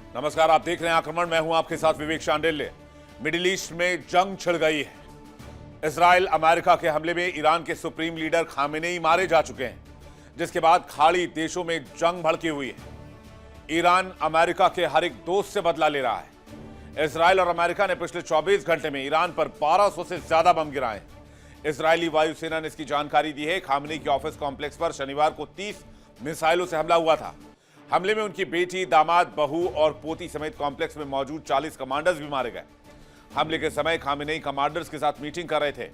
नमस्कार, आप देख रहे हैं आक्रमण। मैं हूं आपके साथ विवेक शांडिल्य। मिडिल ईस्ट में जंग छिड़ गई है। इजराइल अमेरिका के हमले में ईरान के सुप्रीम लीडर खामेनेई मारे जा चुके हैं, जिसके बाद खाड़ी देशों में जंग भड़की हुई है। ईरान अमेरिका के हर एक दोस्त से बदला ले रहा है। इजराइल और अमेरिका ने पिछले 24 घंटे में ईरान पर 1200 से ज्यादा बम गिराए। इजरायली वायुसेना ने इसकी जानकारी दी है। खामेनेई के ऑफिस कॉम्प्लेक्स पर शनिवार को 30 मिसाइलों से हमला हुआ था। हमले में उनकी बेटी, दामाद, बहू और पोती समेत कॉम्प्लेक्स में मौजूद 40 कमांडर्स भी मारे गए। हमले के समय खामेनेई कमांडर्स के साथ मीटिंग कर रहे थे।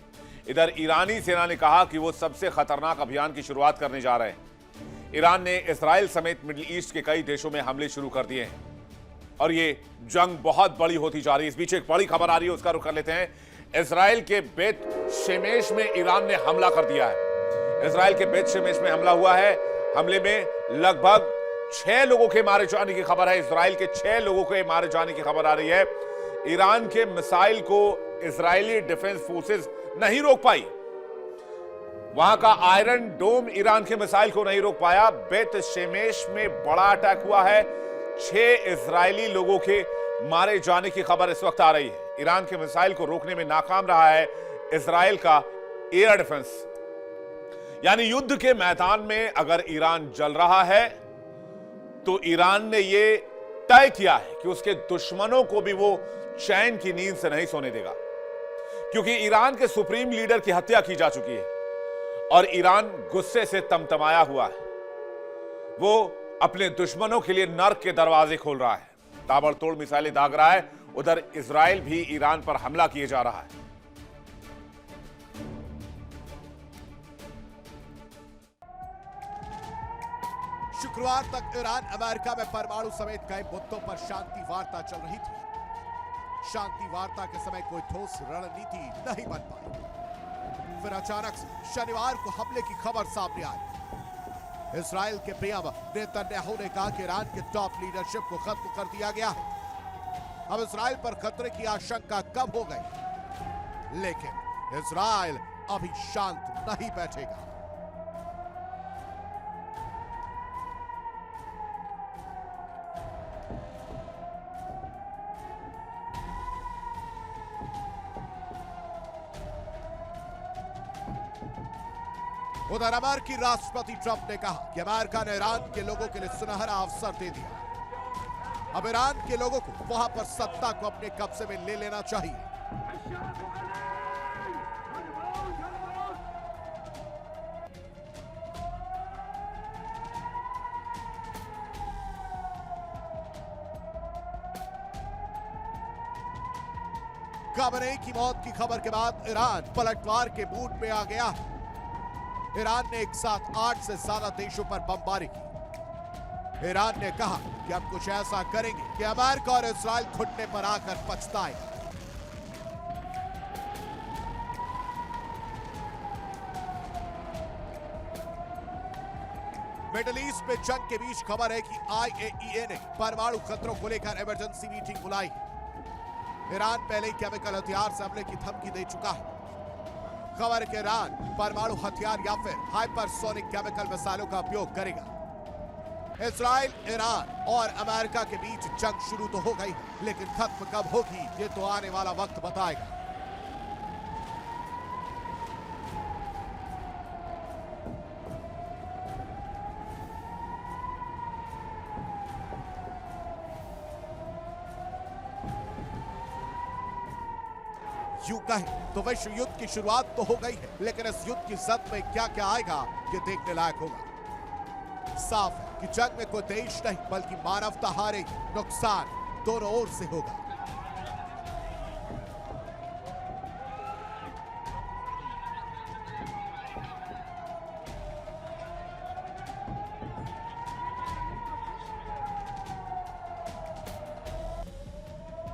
इधर ईरानी सेना ने कहा कि वो सबसे खतरनाक अभियान की शुरुआत करने जा रहे हैं। ईरान ने इजराइल समेत मिडिल ईस्ट के कई देशों में हमले शुरू कर दिए हैं और ये जंग बहुत बड़ी होती जा रही है। इस बीच एक बड़ी खबर आ रही है, उसका रुख कर लेते हैं। इजराइल के बेत शेमेश में ईरान ने हमला कर दिया है। इजराइल के बेत शेमेश में हमला हुआ है। हमले में लगभग 6 लोगों के मारे जाने की खबर है। इजराइल के 6 लोगों के मारे जाने की खबर आ रही है। ईरान के मिसाइल को इजरायली डिफेंस फोर्सेस नहीं रोक पाई। वहां का आयरन डोम ईरान के मिसाइल को नहीं रोक पाया। बेत शेमेश में बड़ा अटैक हुआ है। 6 इजरायली लोगों के मारे जाने की खबर इस वक्त आ रही है। ईरान के मिसाइल को रोकने में नाकाम रहा है इजराइल का एयर डिफेंस। यानी युद्ध के मैदान में अगर ईरान जल रहा है तो ईरान ने यह तय किया है कि उसके दुश्मनों को भी वो चैन की नींद से नहीं सोने देगा, क्योंकि ईरान के सुप्रीम लीडर की हत्या की जा चुकी है और ईरान गुस्से से तमतमाया हुआ है। वो अपने दुश्मनों के लिए नर्क के दरवाजे खोल रहा है, ताबड़तोड़ मिसाइलें दाग रहा है। उधर इजराइल भी ईरान पर हमला किए जा रहा है। शुक्रवार तक ईरान अमेरिका में परमाणु समेत कई मुद्दों पर शांति वार्ता चल रही थी। शांति वार्ता के समय कोई ठोस रणनीति नहीं बन पाई। फिर अचानक से शनिवार को हमले की खबर सामने आई। इजराइल के पीएम नेतन्याहू ने कहा कि ईरान के टॉप लीडरशिप को खत्म कर दिया गया है। अब इजराइल पर खतरे की आशंका कम हो गई, लेकिन इजराइल अभी शांत नहीं बैठेगा। उधर अमेरिकी राष्ट्रपति ट्रंप ने कहा कि अमेरिका ने ईरान के लोगों के लिए सुनहरा अवसर दे दिया। अब ईरान के लोगों को वहां पर सत्ता को अपने कब्जे में ले लेना चाहिए। खामेनेई की मौत की खबर के बाद ईरान पलटवार के मूड में आ गया है। ईरान ने एक साथ 8 से ज्यादा देशों पर बमबारी की। ईरान ने कहा कि हम कुछ ऐसा करेंगे कि अमेरिका और इजराइल घुटने पर आकर पछताएगा। मिडिल ईस्ट में जंग के बीच खबर है कि IAEA ने परमाणु खतरों को लेकर इमरजेंसी मीटिंग बुलाई। ईरान पहले ही केमिकल हथियार से हमले की धमकी दे चुका है। खबर है कि ईरान परमाणु हथियार या फिर हाइपरसोनिक केमिकल मिसाइलों का उपयोग करेगा। इजराइल, ईरान और अमेरिका के बीच जंग शुरू तो हो गई है, लेकिन खत्म कब होगी ये तो आने वाला वक्त बताएगा। यूं कहें तो विश्व युद्ध की शुरुआत तो हो गई है, लेकिन इस युद्ध की जद में क्या क्या आएगा ये देखने लायक होगा। साफ है कि जंग में कोई देश नहीं बल्कि मानवता हारेगी। नुकसान दोनों ओर से होगा।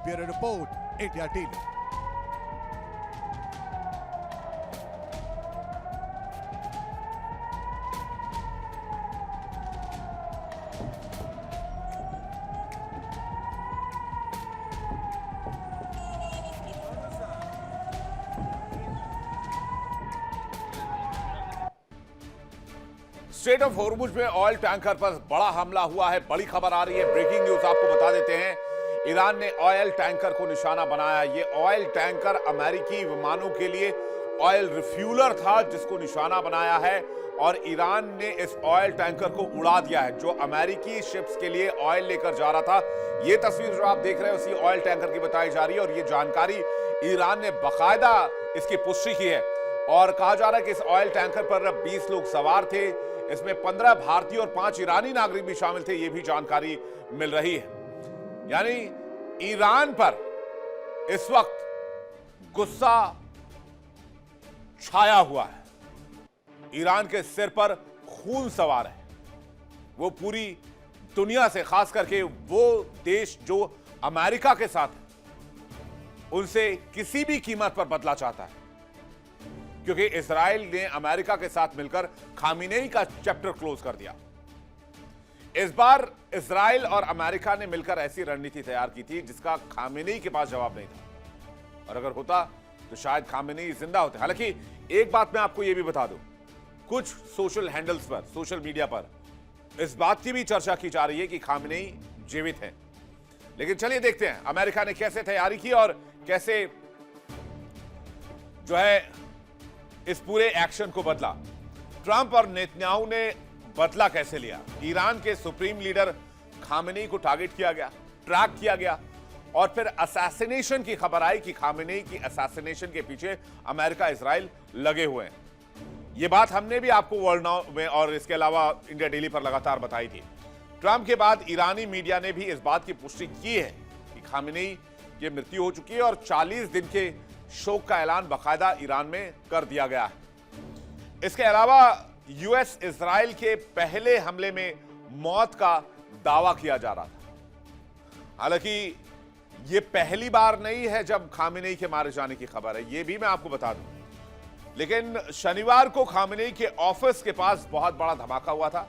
Bureau report, India TV. Straight of Hormuz में ऑयल टैंकर पर बड़ा हमला हुआ है, बड़ी खबर आ रही है। ब्रेकिंग न्यूज आपको बता देते हैं, ईरान ने ऑयल टैंकर को निशाना बनाया। ये ऑयल टैंकर अमेरिकी विमानों के लिए ऑयल रिफ्यूलर था जिसको निशाना बनाया है और ईरान ने इस ऑयल टैंकर को उड़ा दिया है जो अमेरिकी शिप्स के लिए ऑयल लेकर जा रहा था। ये तस्वीर जो आप देख रहे हैं उसी ऑयल टैंकर की बताई जा रही है और ये जानकारी ईरान ने बाकायदा इसकी पुष्टि की है और कहा जा रहा है कि इस ऑयल टैंकर पर 20 लोग सवार थे। इसमें 15 भारतीय और 5 ईरानी नागरिक भी शामिल थे, ये भी जानकारी मिल रही है। यानी ईरान पर इस वक्त गुस्सा छाया हुआ है, ईरान के सिर पर खून सवार है। वो पूरी दुनिया से, खास करके वो देश जो अमेरिका के साथ है, उनसे किसी भी कीमत पर बदला चाहता है क्योंकि इजराइल ने अमेरिका के साथ मिलकर खामिनेई का चैप्टर क्लोज कर दिया। इस बार इजराइल और अमेरिका ने मिलकर ऐसी रणनीति तैयार की थी जिसका खामिनेई के पास जवाब नहीं था और अगर होता तो शायद खामिनेई जिंदा होते। हालांकि एक बात मैं आपको यह भी बता दूं, कुछ सोशल हैंडल्स पर, सोशल मीडिया पर इस बात की भी चर्चा की जा रही है कि खामिनेई जीवित है। लेकिन चलिए देखते हैं अमेरिका ने कैसे तैयारी की और कैसे जो है इस पूरे एक्शन को बदला। ट्रंप और नेतन्याहू ने बदला कैसे लिया। ईरान के सुप्रीम लीडर खामिनेई को टारगेट किया गया, ट्रैक किया गया और फिर असैसिनेशन की खबर आई कि खामिनेई की असैसिनेशन के पीछे अमेरिका, इजराइल लगे हुए हैं। यह बात हमने भी आपको वर्ल्ड नाउ में और इसके अलावा इंडिया डेली पर लगातार बताई थी। ट्रंप के बाद ईरानी मीडिया ने भी इस बात की पुष्टि की है कि खामिनेई की मृत्यु हो चुकी है और 40 दिन के शोक का ऐलान बाकायदा ईरान में कर दिया गया है। इसके अलावा यूएस इजराइल के पहले हमले में मौत का दावा किया जा रहा था। हालांकि यह पहली बार नहीं है जब खामिनेई के मारे जाने की खबर है, यह भी मैं आपको बता दूं। लेकिन शनिवार को खामिनेई के ऑफिस के पास बहुत बड़ा धमाका हुआ था।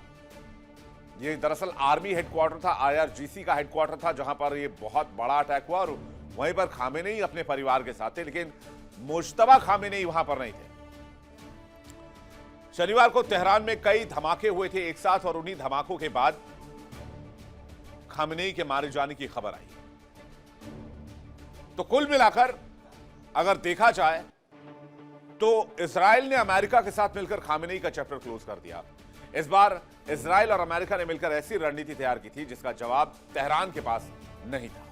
यह दरअसल आर्मी हेडक्वार्टर था, आईआरजीसी का हेडक्वार्टर था जहां पर यह बहुत बड़ा अटैक हुआ और वहीं पर खामिनेई अपने परिवार के साथ थे, लेकिन मुश्तबा खामिनेई वहां पर नहीं थे। शनिवार को तेहरान में कई धमाके हुए थे एक साथ और उन्हीं धमाकों के बाद खामिनेई के मारे जाने की खबर आई। तो कुल मिलाकर अगर देखा जाए तो इजराइल ने अमेरिका के साथ मिलकर खामिनेई का चैप्टर क्लोज कर दिया। इस बार इजराइल और अमेरिका ने मिलकर ऐसी रणनीति तैयार की थी जिसका जवाब तेहरान के पास नहीं था।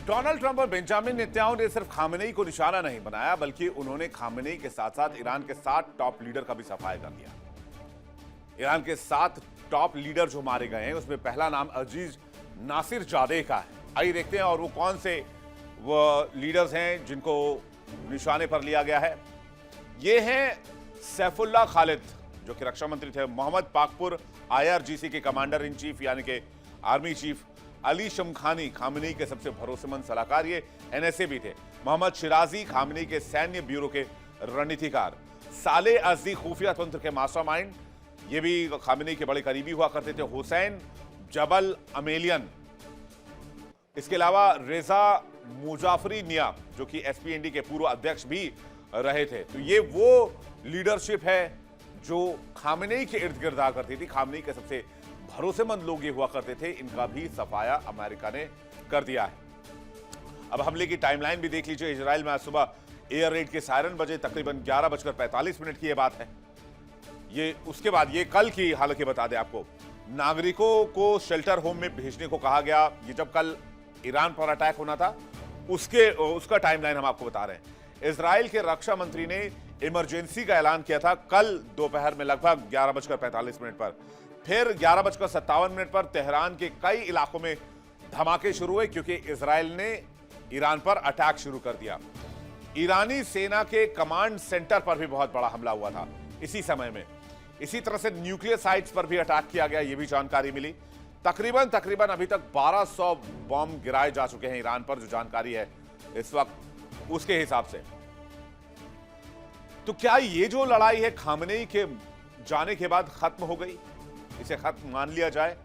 डोनाल्ड ट्रंप और बेंजामिन नेतन्याहू ने सिर्फ खामिनेई को निशाना नहीं बनाया बल्कि उन्होंने खामिनेई के साथ साथ ईरान के 7 टॉप लीडर का भी सफाया कर दिया। ईरान के 7 टॉप लीडर जो मारे गए हैं उसमें पहला नाम अजीज नासिर जादेह का है। आइए देखते हैं और वो कौन से वो लीडर्स हैं जिनको निशाने पर लिया गया है। ये हैं सैफुल्लाह खालिद जो कि रक्षा मंत्री थे, मोहम्मद पाकपुर आईआरजीसी के कमांडर इन चीफ यानी कि आर्मी चीफ, अली शमखानी खामिनेई के सबसे भरोसेमंद सलाहकार, ये एनएसए भी थे, मोहम्मद शिराजी खामिनेई के सैन्य ब्यूरो के रणनीतिकार, साले अजदी खुफिया तंत्र के मास्टरमाइंड, ये भी खामिनेई के बड़े करीबी हुआ करते थे, हुसैन जबल अमेलियन, इसके अलावा रेजा मुजाफरी निया जो कि एसपीएनडी के पूर्व अध्यक्ष भी रहे थे। तो ये वो लीडरशिप है जो खामिनेई के इर्द गिर्द आ करती थी। खामिनेई के सबसे भरोसेमंद लोग ये हुआ करते थे, इनका भी सफाया अमेरिका ने कर दिया है। अब हमले की टाइमलाइन भी देख लीजिए। इजराइल में आज सुबह एयर रेड के सायरन बजे, तकरीबन 11:45 की यह बात है। ये उसके बाद ये कल की हालांकि बता दें आपको, नागरिकों को शेल्टर होम में भेजने को कहा गया। ये जब कल ईरान पर अटैक होना था उसका टाइमलाइन हम आपको बता रहे हैं। इजराइल के रक्षा मंत्री ने इमरजेंसी का ऐलान किया था कल दोपहर में लगभग 11:45 पर। फिर 11:57 पर तेहरान के कई इलाकों में धमाके शुरू हुए क्योंकि इजराइल ने ईरान पर अटैक शुरू कर दिया। ईरानी सेना के कमांड सेंटर पर भी बहुत बड़ा हमला हुआ था इसी समय में। इसी तरह से न्यूक्लियर साइट्स पर भी अटैक किया गया, यह भी जानकारी मिली। तकरीबन अभी तक 1200 बॉम्ब गिराए जा चुके हैं ईरान पर, जो जानकारी है इस वक्त उसके हिसाब से। तो क्या ये जो लड़ाई है खामनेई के जाने के बाद खत्म हो गई, इसे खत्म मान लिया जाए,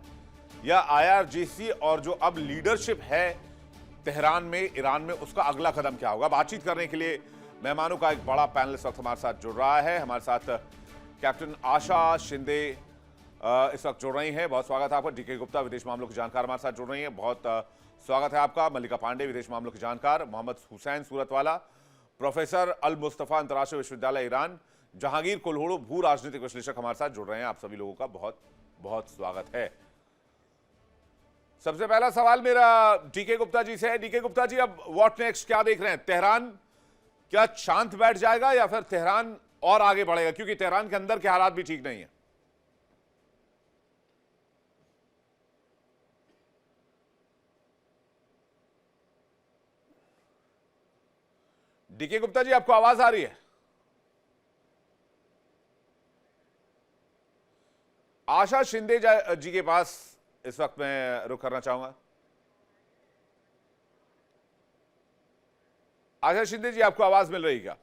या आईआरजीसी और जो अब लीडरशिप है तेहरान में, ईरान में, उसका अगला कदम क्या होगा? बातचीत करने के लिए मेहमानों का एक बड़ा पैनल इस वक्त हमारे साथ जुड़ रहा है। हमारे साथ कैप्टन आशा शिंदे इस वक्त जुड़ रही हैं। बहुत स्वागत है आपका। डीके गुप्ता विदेश मामलों की जानकार हमारे साथ जुड़ रही हैं। बहुत स्वागत है आपका। मल्लिका पांडे विदेश मामलों की जानकार, मोहम्मद हुसैन सूरतवाला, प्रोफेसर अल मुस्तफा अंतर्राष्ट्रीय विश्वविद्यालय ईरान, जहांगीर कुल्हड़ू भू राजनीतिक विश्लेषक हमारे साथ जुड़ रहे हैं। आप सभी लोगों का बहुत बहुत स्वागत है। सबसे पहला सवाल मेरा डीके गुप्ता जी से है। डीके गुप्ता जी, अब व्हाट नेक्स्ट, क्या देख रहे हैं? तेहरान क्या शांत बैठ जाएगा या फिर तेहरान और आगे बढ़ेगा? क्योंकि तेहरान के अंदर के हालात भी ठीक नहीं है। डीके गुप्ता जी, आपको आवाज आ रही है? आशा शिंदे जी के पास इस वक्त मैं रुख करना चाहूंगा। आशा शिंदे जी, आपको आवाज मिल रही है क्या?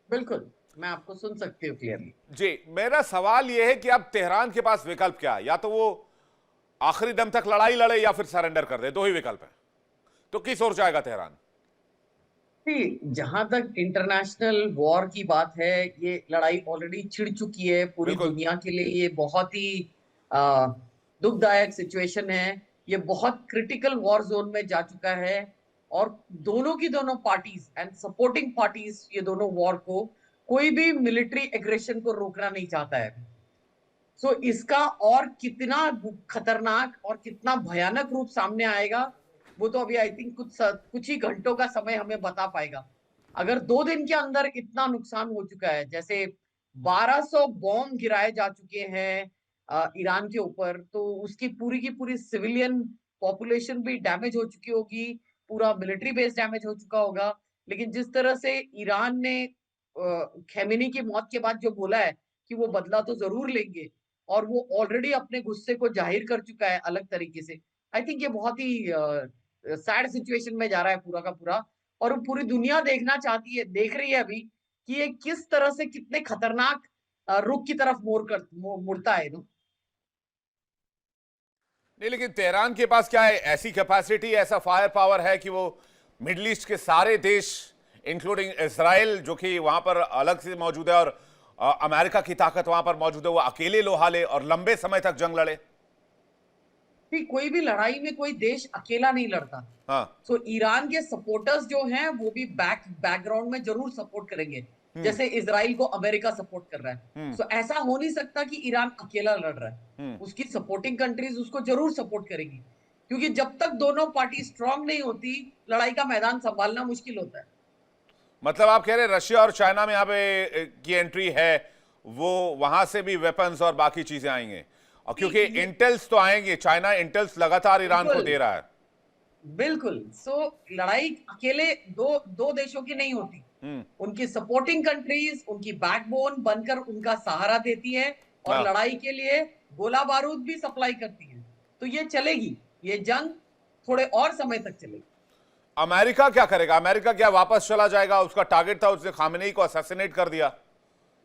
बिल्कुल, मैं आपको सुन सकती हूँ क्लियरली। जी, मेरा सवाल यह है कि अब तेहरान के पास विकल्प क्या है? या तो वो आखिरी दम तक लड़ाई लड़े या फिर सरेंडर कर दे, दो ही विकल्प है। तो किस ओर जाएगा तेहरान? जहां तक इंटरनेशनल वॉर की बात है, ये लड़ाई ऑलरेडी छिड़ चुकी है। पूरी बिल्कुल। दुनिया के लिए ये बहुत ही आ, दुखदायक सिचुएशन है। ये बहुत क्रिटिकल वॉर जोन में जा चुका है और दोनों की दोनों पार्टीज एंड सपोर्टिंग पार्टीज, ये दोनों वॉर को, कोई भी मिलिट्री एग्रेशन को रोकना नहीं चाहता है। सो इसका और कितना खतरनाक और कितना भयानक रूप सामने आएगा, वो तो अभी आई थिंक कुछ ही घंटों का समय हमें बता पाएगा। अगर 2 दिन के अंदर इतना नुकसान हो चुका है, जैसे 1200 बॉम्ब गिराए जा चुके हैं ईरान के ऊपर, तो उसकी की पूरी सिविलियन पॉपुलेशन भी डैमेज हो चुकी होगी, पूरा मिलिट्री बेस डैमेज हो चुका होगा। लेकिन जिस तरह से ईरान ने खेमेनी की मौत के बाद जो बोला है कि वो बदला तो जरूर लेंगे, और वो ऑलरेडी अपने गुस्से को जाहिर कर चुका है अलग तरीके से। आई थिंक ये बहुत ही सैड सिचुएशन में जा रहा है पूरा का पूरा, और पूरी दुनिया देखना चाहती है, देख रही है अभी कि ये किस तरह से कितने खतरनाक रुख की तरफ मुड़ता है। नहीं, लेकिन तेहरान के पास क्या है? ऐसी कैपेसिटी, ऐसा फायर पावर है कि वो मिडिल ईस्ट के सारे देश इंक्लूडिंग इजराइल, जो कि वहां पर अलग से मौजूद है, और अमेरिका की ताकत वहां पर मौजूद है, वो अकेले लोहा ले और लंबे समय तक जंग लड़े? कोई भी लड़ाई में कोई देश अकेला नहीं लड़ता। हाँ। सो ईरान के सपोर्टर्स जो हैं वो भी बैकग्राउंड में जरूर सपोर्ट करेंगे, जैसे इजराइल को अमेरिका सपोर्ट कर रहा है। सो ऐसा हो नहीं सकता कि ईरान अकेला लड़ रहा है। उसकी सपोर्टिंग कंट्रीज उसको जरूर सपोर्ट करेगी, क्योंकि जब तक दोनों पार्टी स्ट्रांग नहीं होती, लड़ाई का मैदान संभालना मुश्किल होता है। मतलब आप कह रहे हैं रशिया और चाइना में यहाँ पे की एंट्री है, वो वहां से भी वेपन्स और बाकी चीजें आएंगे, और क्योंकि इंटेल्स तो आएंगे, चाइना इंटेल्स लगातार ईरान को दे रहा है। बिल्कुल। सो लड़ाई अकेले दो देशों की नहीं होती। उनकी सपोर्टिंग कंट्रीज उनकी बैकबोन बनकर उनका सहारा देती है, और लड़ाई के लिए गोला बारूद भी सप्लाई करती है। तो ये चलेगी, ये जंग थोड़े और समय तक चलेगी। अमेरिका क्या करेगा? अमेरिका क्या वापस चला जाएगा? उसका टारगेट था, उसने खामेनेई को असैसिनेट कर दिया।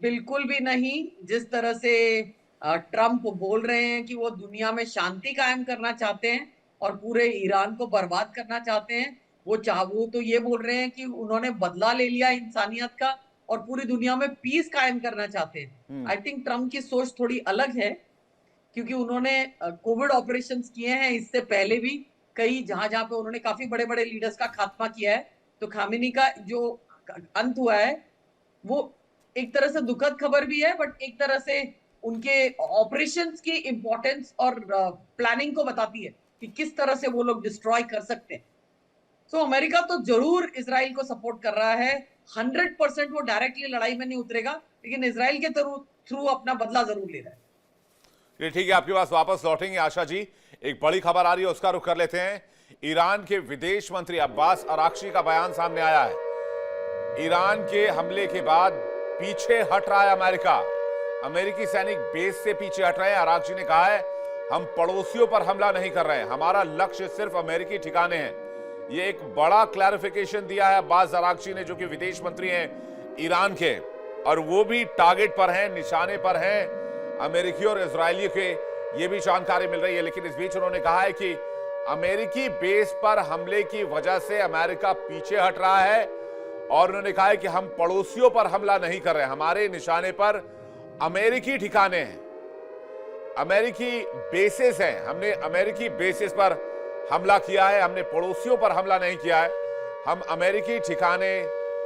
बिल्कुल भी नहीं। जिस तरह से ट्रंप बोल रहे हैं कि वो दुनिया में शांति कायम करना चाहते हैं और पूरे ईरान को बर्बाद करना चाहते हैं, वो तो ये बोल रहे हैं कि उन्होंने बदला ले लिया इंसानियत का और पूरी दुनिया में पीस कायम करना चाहते हैं। आई थिंक ट्रंप की सोच थोड़ी अलग है, क्योंकि उन्होंने कोविड ऑपरेशंस किए हैं इससे पहले भी कई, जहां जहां पे उन्होंने काफी बड़े बड़े लीडर्स का खात्मा किया है। तो खामेनी का जो अंत हुआ है वो एक तरह से दुखद खबर भी है, बट एक तरह से उनके ऑपरेशंस की इंपॉर्टेंस और प्लानिंग को बताती है कि किस तरह से वो लोग डिस्ट्रॉय कर सकते हैं। सो अमेरिका तो जरूर इजराइल को सपोर्ट कर रहा है। 100% वो डायरेक्टली लड़ाई में नहीं उतरेगा, लेकिन इजराइल के थ्रू अपना बदला जरूर ले रहा है। ये ठीक है, आपके पास वापस लौटेंगे आशा जी। एक बड़ी खबर आ रही है, उसका रुख कर लेते हैं। ईरान के विदेश मंत्री अब्बास अराक्ची का बयान सामने आया है। ईरान के हमले के बाद पीछे हट रहा है अमेरिका, अमेरिकी सैनिक बेस से पीछे हट रहे हैं। अराक्ची ने कहा है, हम पड़ोसियों पर हमला नहीं कर रहे हैं, हमारा लक्ष्य सिर्फ अमेरिकी ठिकाने हैं। ये एक बड़ा क्लैरिफिकेशन दिया है अब्बास अराक्ची ने, जो कि विदेश मंत्री हैं ईरान के, और वो भी टारगेट पर हैं, निशाने पर हैं अमेरिकी और इजरायली के। ये भी जानकारी मिल रही है। लेकिन इस बीच उन्होंने कहा है कि अमेरिकी बेस पर हमले की वजह से अमेरिका पीछे हट रहा है, और उन्होंने कहा है कि हम पड़ोसियों पर हमला नहीं कर रहे, हमारे निशाने पर अमेरिकी ठिकाने हैं, अमेरिकी बेसिस हैं, हमने अमेरिकी बेसिस पर हमला किया है, हमने पड़ोसियों पर हमला नहीं किया है, हम अमेरिकी ठिकाने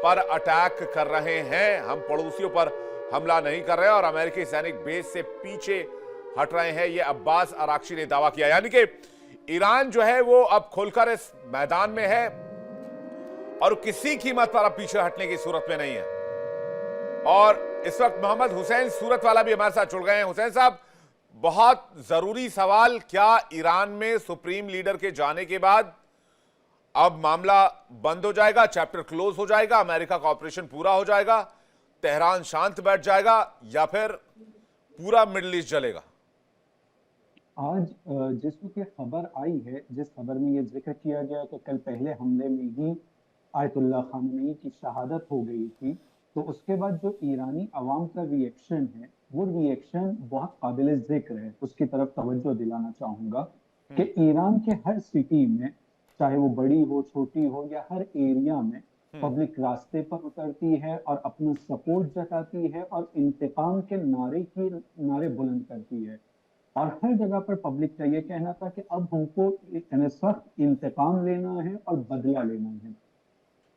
पर अटैक कर रहे हैं, हम पड़ोसियों पर हमला नहीं कर रहे हैं और अमेरिकी सैनिक बेस से पीछे हट रहे हैं। यह अब्बास अराक्ची ने दावा किया। यानी कि ईरान जो है वो अब खुलकर इस मैदान में है और किसी कीमत पर अब पीछे हटने की सूरत में नहीं है। और इस वक्त मोहम्मद हुसैन सूरत वाला भी हमारे साथ जुड़ गए हैं। हुसैन साहब, बहुत जरूरी सवाल, क्या ईरान में सुप्रीम लीडर के जाने के बाद अब मामला बंद हो जाएगा, चैप्टर क्लोज हो जाएगा, अमेरिका का ऑपरेशन पूरा हो जाएगा, तेहरान शांत बैठ जाएगा, या फिर पूरा मिडिल ईस्ट जलेगा? आज जिसमें की खबर आई है, जिस खबर में ये जिक्र किया गया कि कल पहले हमले में ही आयतुल्लाह खामेनी की शहादत हो गई थी, तो उसके बाद जो ईरानी अवाम का रिएक्शन है, वो रिएक्शन बहुत काबिल जिक्र है। उसकी तरफ तवज्जो दिलाना चाहूंगा कि ईरान के हर सिटी में, चाहे वो बड़ी हो छोटी हो, या हर एरिया में पब्लिक रास्ते पर उतरती है और अपना सपोर्ट जताती है और इंतकाम के नारे बुलंद करती है। और हर जगह पर पब्लिक का ये कहना था कि अब हमको सख्त इंतकाम लेना है और बदला लेना है।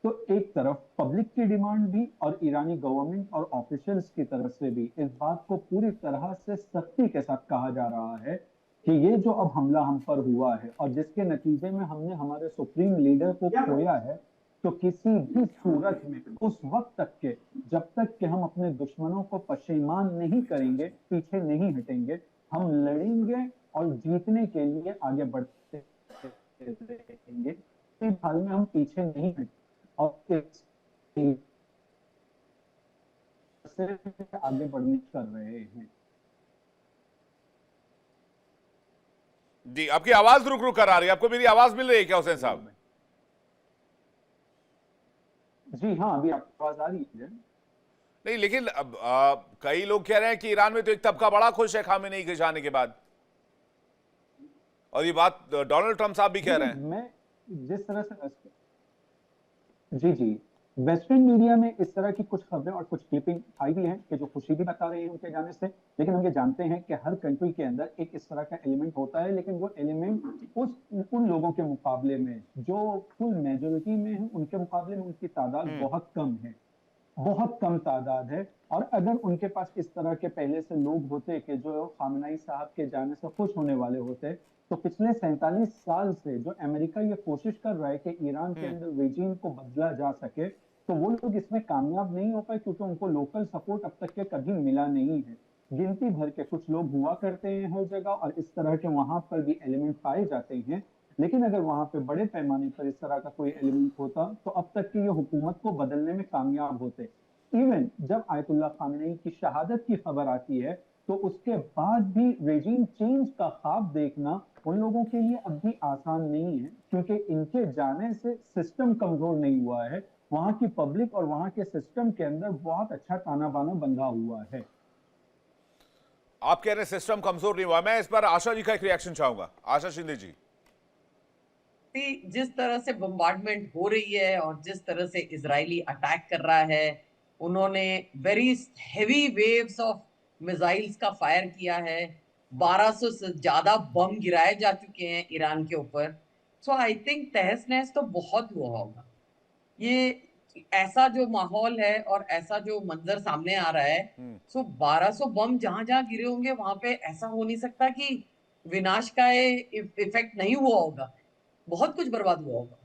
तो एक तरफ पब्लिक की डिमांड भी और ईरानी गवर्नमेंट और ऑफिशियल्स की तरफ से भी इस बात को पूरी तरह से सख्ती के साथ कहा जा रहा है कि ये जो अब हमला हम पर हुआ है और जिसके नतीजे में हमने हमारे सुप्रीम लीडर को खोया है, तो किसी भी सूरत में उस वक्त तक के, जब तक कि हम अपने दुश्मनों को पशेमान नहीं करेंगे, पीछे नहीं हटेंगे, हम लड़ेंगे और जीतने के लिए आगे बढ़ते रहेंगे। इस हाल में हम पीछे नहीं हटेंगे और आगे बढ़ने कर रहे हैं। जी, आपकी आवाज रुक रुक कर आ रही है। आपको मेरी आवाज मिल रही है क्या हुसैन साहब? जी हाँ, अभी आपकी आवाज आ रही है। नहीं, लेकिन अब कई लोग कह रहे हैं कि ईरान में तो एक तबका बड़ा खुश है खामेनी के जाने के बाद, और ये बात डोनाल्ड ट्रंप साहब भी कह रहे हैं। मैं जिस तरह से जी वेस्टर्न मीडिया में इस तरह की कुछ खबरें और कुछ क्लिपिंग आई भी हैं कि जो खुशी भी बता रहे हैं उनके जाने से, लेकिन हम ये जानते हैं कि हर कंट्री के अंदर एक इस तरह का एलिमेंट होता है, लेकिन वो एलिमेंट उन लोगों के मुकाबले में जो फुल मेजोरिटी में है, उनके मुकाबले में उनकी तादाद बहुत कम है, बहुत कम तादाद है। और अगर उनके पास इस तरह के पहले से लोग होते कि जो खामेनी साहब के जाने से खुश होने वाले होते, तो पिछले 47 साल से जो अमेरिका ये कोशिश कर रहा है कि ईरान के अंदर रेजिम को बदला जा सके, तो वो लोग इसमें कामयाब नहीं हो पाए, क्योंकि उनको लोकल सपोर्ट अब तक के कभी मिला नहीं है। गिनती भर के कुछ लोग हुआ करते हैं हर जगह और इस तरह के वहां पर भी एलिमेंट पाए जाते हैं, लेकिन अगर वहां पे बड़े पैमाने पर इस तरह का कोई एलिमेंट होता तो अब तक की ये हुकूमत को बदलने में कामयाब होते। इवन जब आयतुल्लाह खामेनी की शहादत की खबर आती है, तो उसके बाद भी रेजिम चेंज का ख्वाब देखना उन लोगों के लिए अब भी आसान नहीं है, क्योंकि इनके जाने से सिस्टम कमजोर नहीं हुआ है, वहां की पब्लिक और वहां के सिस्टम के अंदर बहुत अच्छा ताना बाना बंधा हुआ है। आप कह रहे हैं सिस्टम कमजोर नहीं हुआ। मैं इस पर आशा जी का एक रिएक्शन चाहूंगा। आशा शिंदे जी, जिस तरह से बम्बार्डमेंट हो रही है और जिस तरह से इजरायली अटैक कर रहा है, उन्होंने very heavy waves of missiles का फायर किया है, 1200 से ज्यादा बम गिराए जा चुके हैं ईरान के ऊपर। सो आई थिंक तहस नहस तो बहुत हुआ होगा। ये ऐसा जो माहौल है और ऐसा जो मंजर सामने आ रहा है, सो 1200 बम जहां जहां गिरे होंगे वहां पे ऐसा हो नहीं सकता कि विनाश का इफेक्ट नहीं हुआ होगा। बहुत कुछ बर्बाद हुआ होगा।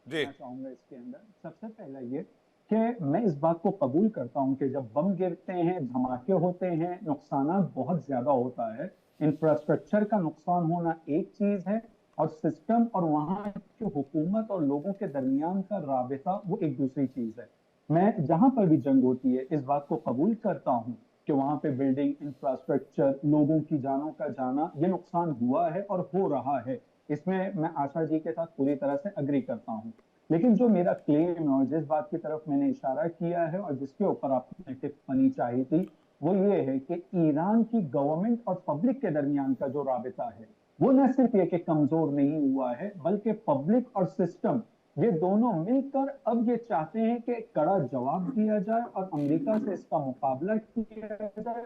जी चाहूंगा इसके अंदर सबसे पहला ये कि मैं इस बात को कबूल करता हूं कि जब बम गिरते हैं, धमाके होते हैं, नुकसान बहुत ज्यादा होता है। इंफ्रास्ट्रक्चर का नुकसान होना एक चीज है और सिस्टम और वहां की हुकूमत और लोगों के दरमियान का राबिता वो एक दूसरी चीज है। मैं जहां पर भी जंग होती है इस बात को कबूल करता हूं कि वहां पे बिल्डिंग, इंफ्रास्ट्रक्चर, लोगों की जानों का जाना, ये नुकसान हुआ है और हो रहा है। इसमें मैं आशा जी के साथ पूरी तरह से अग्री करता हूं। लेकिन जो मेरा क्लेम है और जिस बात की तरफ मैंने इशारा किया है और जिसके ऊपर आपने टिप्पणी चाही थी, वो ये है कि ईरान की गवर्नमेंट और पब्लिक के दरमियान का जो राबिता है वो न सिर्फ ये कि कमजोर नहीं हुआ है, बल्कि पब्लिक और सिस्टम ये दोनों मिलकर अब ये चाहते हैं कि कड़ा जवाब दिया जाए और अमेरिका से इसका मुकाबला किया जाए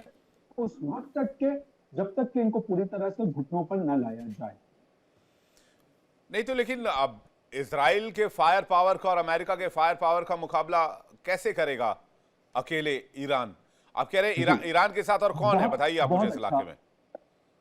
उस वक्त तक के जब तक कि इनको पूरी तरह से घुटनों पर न लाया जाए। नहीं तो लेकिन अब इजराइल के फायर पावर का और अमेरिका के फायर पावर का मुकाबला कैसे करेगा अकेले ईरान? आप कह रहे हैं ईरान के साथ और कौन है, बताइए आप मुझे इस इलाके में।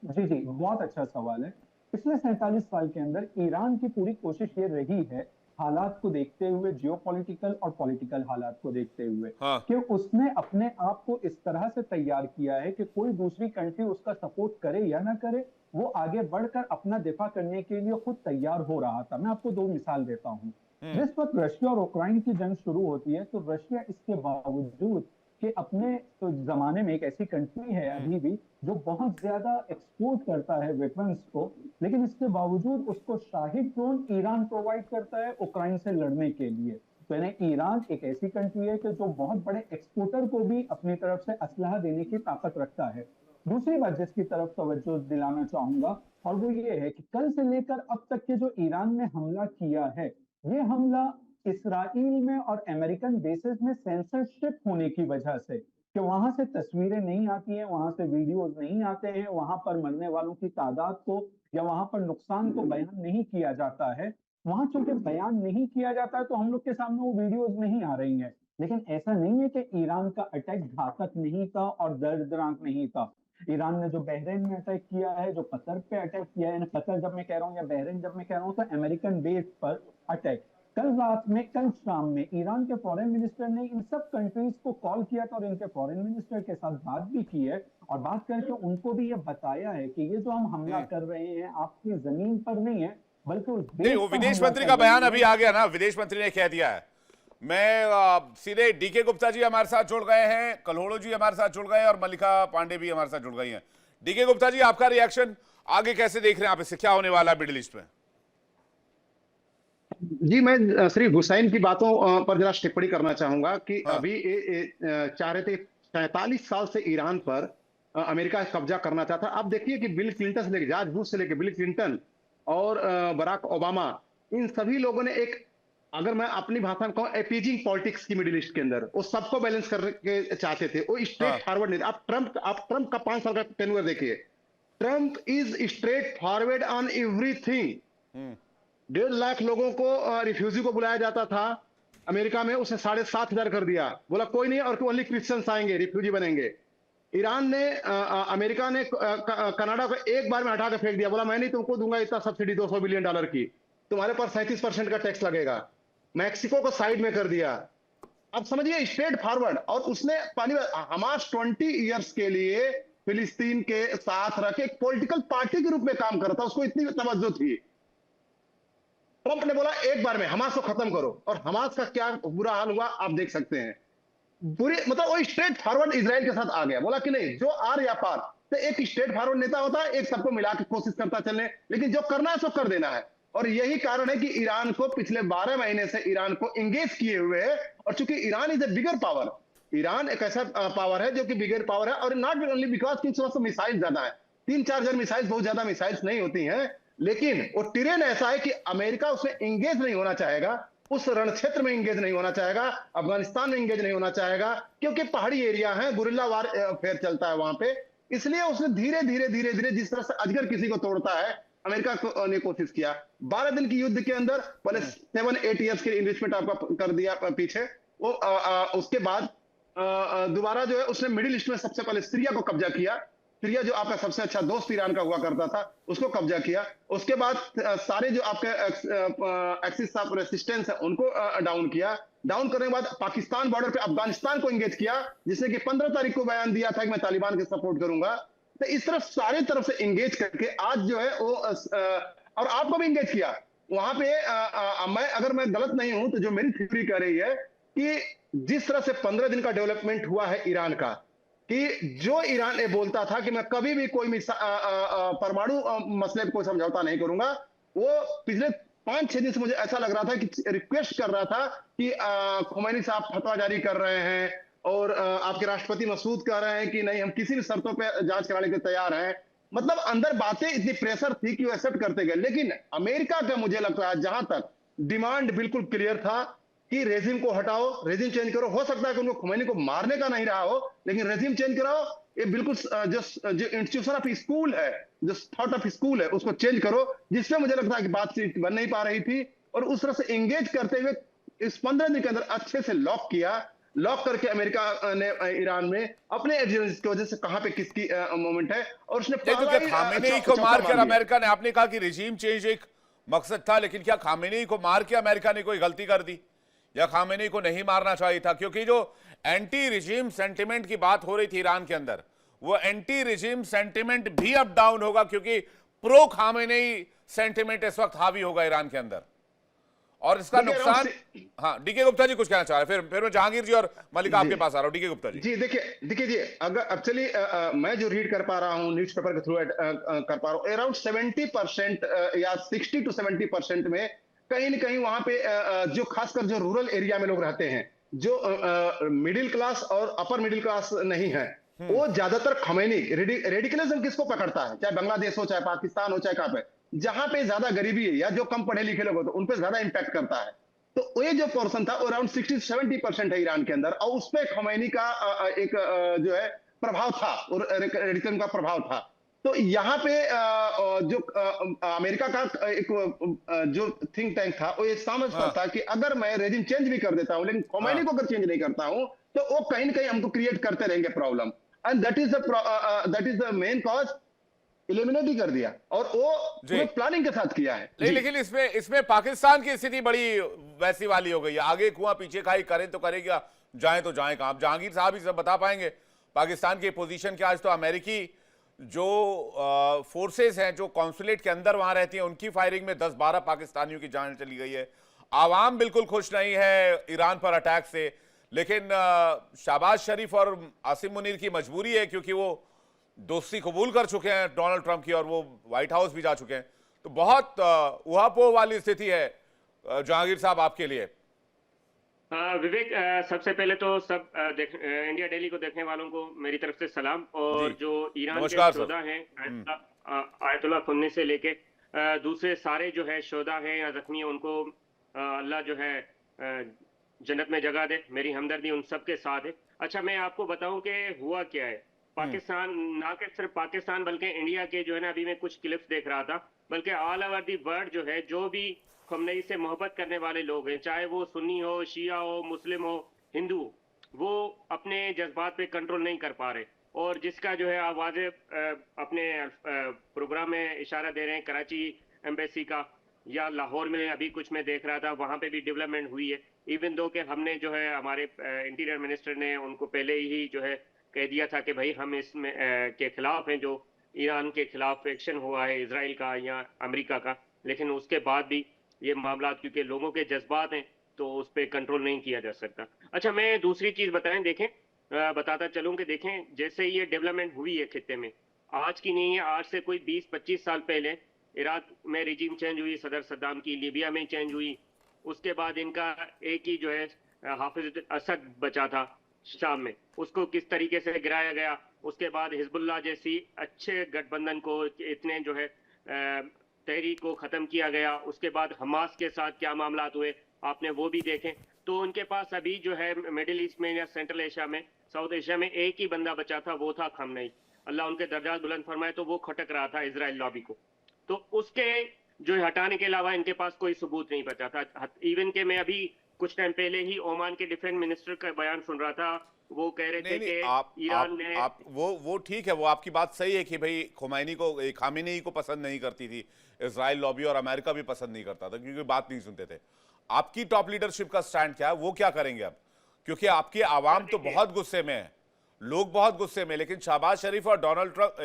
जी जी, बहुत अच्छा सवाल है। पिछले 47 साल के अंदर ईरान की पूरी कोशिश ये रही है, हालात को देखते हुए, जियोपॉलिटिकल और पॉलिटिकल हालात को देखते हुए, हाँ। कि उसने अपने आप को इस तरह से तैयार किया है कि कोई दूसरी कंट्री उसका सपोर्ट करे या ना करे, वो आगे बढ़कर अपना दिफा करने के लिए खुद तैयार हो रहा था। मैं आपको दो मिसाल देता हूँ। जिस वक्त रशिया और यूक्रेन की जंग शुरू होती है तो रशिया इसके बावजूद कि अपने तो जमाने में एक ऐसी कंट्री है अभी भी जो बहुत ज्यादा एक्सपोर्ट करता है वेपन्स को, लेकिन इसके बावजूद उसको शाहिद ड्रोन ईरान प्रोवाइड करता है यूक्रेन से लड़ने के लिए। तो यानी ईरान एक ऐसी कंट्री है कि जो बहुत बड़े एक्सपोर्टर को भी अपनी तरफ से असलहा देने की ताकत रखता है। दूसरी बात जिसकी तरफ तवज्जो दिलाना चाहूंगा और वो ये है कि कल से लेकर अब तक के जो ईरान ने हमला किया है, ये हमला इसराइल में और अमेरिकन बेसिस में सेंसरशिप होने की वजह से, कि वहां से तस्वीरें नहीं आती हैं, वहां से वीडियोस नहीं आते हैं, वहां पर मरने वालों की तादाद को या वहां पर नुकसान को बयान नहीं किया जाता है। वहां चूंकि बयान नहीं किया जाता है तो हम लोग के सामने वो वीडियोस नहीं आ रही हैं। लेकिन ऐसा नहीं है कि ईरान का अटैक घातक नहीं था और दर्दनाक नहीं था। ईरान ने जो बहरीन में अटैक किया है, जो कतर पे अटैक किया है, कतर जब मैं कह रहा हूँ या बहरीन जब मैं कह रहा हूँ, तो अमेरिकन बेस पर अटैक। कल शाम में ईरान के फॉरेन मिनिस्टर ने इन सब कंट्रीज को कॉल किया था और इनके फॉरेन मिनिस्टर के साथ बात भी की है और बात करके उनको भी ये बताया है कि ये जो हम हमला कर रहे हैं आपकी जमीन पर नहीं है बल्कि उस नहीं, वो विदेश मंत्री का बयान अभी आ गया ना, विदेश मंत्री ने कह दिया है। मैं सीधे डीके गुप्ता जी हमारे साथ जुड़ गए हैं, कल्होड़ो जी हमारे साथ जुड़ गए हैं और मल्लिका पांडे भी हमारे साथ जुड़ गई हैं। डीके गुप्ता जी, आपका रिएक्शन आगे कैसे देख रहे हैं आप, इससे क्या होने वाला है मिडिल ईस्ट में? जी, मैं श्री हुसैन की बातों पर जरा टिप्पणी करना चाहूंगा कि हाँ। अभी चाह रहे थे 47 साल से ईरान पर अमेरिका कब्जा करना चाहता। अब देखिए कि बिल क्लिंटन से लेकर जॉर्ज बुश से लेकर बिल क्लिंटन और बराक ओबामा, इन सभी लोगों ने एक, अगर मैं अपनी भाषा में कहूं, अपीजिंग पॉलिटिक्स की मिडिल ईस्ट के अंदर, वो सबको बैलेंस करके चाहते थे। वो स्ट्रेट फॉरवर्ड नहीं। आप ट्रंप का 5 साल का टेन्योर देखिए। Trump is straight forward on everything. 1.5 lakh लोगों को रिफ्यूजी को बुलाया जाता था अमेरिका में, उसने 7,500 कर दिया। बोला कोई नहीं, और ओनली क्रिश्चियंस आएंगे, रिफ्यूजी बनेंगे। ईरान ने अमेरिका ने कनाडा को एक बार में हटा के फेंक दिया। बोला मैं नहीं तुमको दूंगा इतना सब्सिडी $200 बिलियन की, तुम्हारे पास 37% का टैक्स लगेगा। मैक्सिको को साइड में कर दिया। अब समझिए स्ट्रेट फॉरवर्ड। और उसने हमास 20 इयर्स के लिए फिलिस्तीन के साथ रखे एक पॉलिटिकल पार्टी के रूप में काम कर रहा था, उसको इतनी तवज्जो थी। ट्रंप ने बोला एक बार में हमास को खत्म करो, और हमास का क्या बुरा हाल हुआ आप देख सकते हैं। पूरी मतलब वो स्ट्रेट फॉरवर्ड इजराइल के साथ आ गया। बोला कि नहीं, जो आर या पार, तो एक स्ट्रेट फॉरवर्ड नेता होता है, एक सबको मिला के कोशिश करता चलने, लेकिन जो करना है सो कर देना है। और यही कारण है कि ईरान को पिछले 12 महीने से ईरान को इंगेज किए हुए है। और चूंकि Iran is a bigger power, Iran एक ऐसा पावर है जो कि बिगर पावर है, और नॉट ओनली बिकॉज कि इस मिसाइल ज्यादा है। 3-4 हजार मिसाइल बहुत ज्यादा मिसाइल्स नहीं होती हैं, लेकिन वो टेरेन ऐसा है कि अमेरिका उसमें इंगेज नहीं होना चाहेगा, उस रण क्षेत्र में इंगेज नहीं होना चाहेगा, अफगानिस्तान में इंगेज नहीं होना चाहेगा, क्योंकि पहाड़ी एरिया है, गुरिल्ला वार फेयर चलता है वहां पे। इसलिए उसने धीरे धीरे धीरे धीरे जिस तरह से अजगर किसी को तोड़ता है, अमेरिका ने कोशिश किया। 12 दिन की युद्ध के अंदर पहले 7-8 ईयर्स के इन्वेस्टमेंट आपका कर दिया पीछे। वो उसके बाद दोबारा जो है उसने मिडिल ईस्ट में सबसे पहले सीरिया को कब्जा किया। सीरिया जो आपका सबसे अच्छा दोस्त ईरान का हुआ करता था, उसको कब्जा किया। उसके बाद सारे जो आपके एक्सिस ऑफ रेसिस्टेंस है उनको डाउन किया। डाउन करने के बाद पाकिस्तान बॉर्डर पे अफगानिस्तान को एंगेज किया, जिसने कि 15 तारीख को बयान दिया था कि मैं तालिबान के सपोर्ट करूंगा। तो इस तरफ सारे तरफ से एंगेज करके आज जो है वो और आपको भी एंगेज किया वहां पे। मैं अगर मैं गलत नहीं हूं तो जो मेरी थ्योरी कह रही है कि जिस तरह से 15 दिन का डेवलपमेंट हुआ है ईरान का, कि जो ईरान ये बोलता था कि मैं कभी भी कोई परमाणु मसले पर कोई समझौता नहीं करूंगा, वो पिछले 5-6 दिन से मुझे ऐसा लग रहा था कि रिक्वेस्ट कर रहा था कि खुमैनी साहब फतवा जारी कर रहे हैं और आपके राष्ट्रपति मसूद कह रहे हैं कि नहीं हम किसी भी शर्तों पे जांच कराने के तैयार हैं। मतलब अंदर बातें इतनी प्रेशर थी कि वो एक्सेप्ट करते गए। लेकिन अमेरिका का मुझे लगता है जहां तक डिमांड बिल्कुल क्लियर था कि रेजिम को हटाओ, रेजिम चेंज करो। हो सकता है कि उनको खुमैनी को मारने का नहीं रहा हो, लेकिन रेजिम चेंज कराओ। ये बिल्कुल जो इंस्टीट्यूशन ऑफ स्कूल है, जो थॉट ऑफ स्कूल है, उसको चेंज करो, जिसपे मुझे लगता है कि बातचीत बन नहीं पा रही थी। और उस तरह से एंगेज करते हुए इस 15 दिन के अंदर अच्छे से लॉक किया। लॉक करके अमेरिका ने ईरान में अपने एजेंसी की वजह से कहां पे किसकी मूवमेंट है, और उसने खामेनेई को मारकर अमेरिका ने, आपने कहा कि रिजीम चेंज एक मकसद था, लेकिन क्या खामेनेई को मार के अमेरिका ने कोई गलती कर दी, या खामेनेई को नहीं मारना चाहिए था? क्योंकि जो एंटी रिजीम सेंटिमेंट की बात हो रही थी ईरान के अंदर, वो एंटी रिजीम सेंटिमेंट भी अप डाउन होगा, क्योंकि प्रो खामेनेई सेंटिमेंट इस वक्त हावी होगा ईरान के अंदर, और इसका नुकसान। हाँ, डीके गुप्ता जी कुछ कहना चाह रहे हैं, फिर मैं जहांगीर जी और मलिका आपके पास आ रहा हूं। डीके गुप्ता जी जी, देखिए जी, अगर एक्चुअली मैं जो रीड कर पा रहा हूं न्यूज़पेपर के थ्रू कर पा रहा हूं, अराउंड 70% या 60 to 70% में कहीं न कहीं वहां पे जो खासकर जो रूरल एरिया में लोग रहते हैं, जो मिडिल क्लास और अपर मिडिल क्लास नहीं है, वो ज्यादातर खमैनी रेडिकलिज्म किसको पकड़ता है, चाहे बांग्लादेश हो, चाहे पाकिस्तान हो, चाहे कहां पे, जहां पे ज्यादा गरीबी है या जो कम पढ़े लिखे लोग हो, तो उन पे ज्यादा इंपैक्ट करता है। तो ये जो पोर्शन था वो अराउंड 60-70% है ईरान के अंदर, और उसपे खमैनी का एक जो है प्रभाव था, और रेडिकलिज्म का प्रभाव था। तो यहाँ पे जो अमेरिका का एक जो थिंक टैंक था, वो ये समझता था कि अगर मैं रेजिम चेंज भी कर देता हूँ, लेकिन खमैनी को अगर चेंज नहीं करता हूँ, तो वो कहीं ना कहीं हमको क्रिएट करते रहेंगे problem, and that is the main cause. Eliminate ही कर दिया, और वो प्लानिंग के साथ किया है। नहीं, लेकिन इसमें पाकिस्तान की स्थिति बड़ी वैसी वाली हो गई है, आगे कुआं पीछे खाई, करें तो करेगा, जाए तो जाए कहां। जहांगीर साहब ही सब बता पाएंगे पाकिस्तान की पोजीशन क्या। आज तो अमेरिकी जो फोर्सेस हैं, जो कॉन्सुलेट के अंदर वहां रहती हैं, उनकी फायरिंग में 10-12 पाकिस्तानियों की जान चली गई है। आवाम बिल्कुल खुश नहीं है ईरान पर अटैक से, लेकिन शहबाज शरीफ और आसिम मुनीर की मजबूरी है, क्योंकि वो दोस्ती कबूल कर चुके हैं डोनाल्ड ट्रंप की, और वो व्हाइट हाउस भी जा चुके हैं। तो बहुत उहापोह वाली स्थिति है। जहांगीर साहब आपके लिए। विवेक, सबसे पहले तो सब इंडिया डेली को देखने वालों को मेरी तरफ से सलाम। और जो ईरान के शोधा हैं, आयतुल्लाह खुमैनी से लेके दूसरे सारे जो है शोधा हैं या जख्मी हैं, उनको अल्लाह जो है जन्नत में जगह दे। मेरी हमदर्दी उन सब के साथ है। अच्छा, मैं आपको बताऊं कि हुआ क्या है। पाकिस्तान, ना कि सिर्फ पाकिस्तान बल्कि इंडिया के जो है ना, अभी मैं कुछ क्लिप्स देख रहा था, बल्कि ऑल ओवर दी वर्ल्ड जो है, जो भी खुमैनी से मोहब्बत करने वाले लोग हैं, चाहे वो सुन्नी हो, शिया हो, मुस्लिम हो, हिंदू, वो अपने जज्बात पे कंट्रोल नहीं कर पा रहे। और जिसका जो है आवाज़ें अपने प्रोग्राम में इशारा दे रहे हैं, कराची एम्बेसी का, या लाहौर में अभी कुछ मैं देख रहा था, वहाँ पे भी डेवलपमेंट हुई है। इवन दो कि हमने जो है हमारे इंटीरियर मिनिस्टर ने उनको पहले ही जो है कह दिया था कि भाई हम इसमें के खिलाफ हैं, जो ईरान के खिलाफ एक्शन हुआ है इजराइल का या अमेरिका का। लेकिन उसके बाद भी ये मामला, क्योंकि लोगों के जज्बात हैं, तो उस पर कंट्रोल नहीं किया जा सकता। अच्छा, मैं दूसरी चीज़ बताता चलूँ कि देखें, जैसे ये डेवलपमेंट हुई है खित्ते में, आज की नहीं है, आज से कोई 20-25 साल पहले इराक में रिजीम चेंज हुई, सदर सद्दाम की, लीबिया में चेंज हुई। उसके बाद इनका एक ही जो है हाफिज असद बचा था शाम में, उसको किस तरीके से गिराया गया। उसके बाद हिजबुल्लाह जैसी अच्छे गठबंधन को इतने जो है तहरीक को ख़त्म किया गया। उसके बाद हमास के साथ क्या मामला हुए, आपने वो भी देखें। तो उनके पास अभी जो है मिडिल ईस्ट में या सेंट्रल एशिया में, साउथ एशिया में एक ही बंदा बचा था, वो था खमनेई। अल्लाह उनके दर्जात बुलंद फरमाए। तो वो खटक रहा था इजराइल लॉबी को। तो उसके जो है हटाने के अलावा इनके पास कोई सबूत नहीं बचा था। इवन के मैं अभी कुछ टाइम पहले ही ओमान के डिफेंस मिनिस्टर का बयान सुन रहा था, वो कह रहे थे नहीं कि आप ईरान ने आप वो ठीक है, वो आपकी बात सही है कि भाई खुमैनी को खामेनी को पसंद नहीं करती थी इजराइल लॉबी, और अमेरिका भी पसंद नहीं करता था क्योंकि बात नहीं सुनते थे। आपकी टॉप लीडरशिप का स्टैंड क्या है, वो क्या करेंगे अब? क्योंकि आपकी आवाम तो बहुत गुस्से में है, लोग बहुत गुस्से में, लेकिन शहबाज शरीफ और डोनाल्ड ट्रंप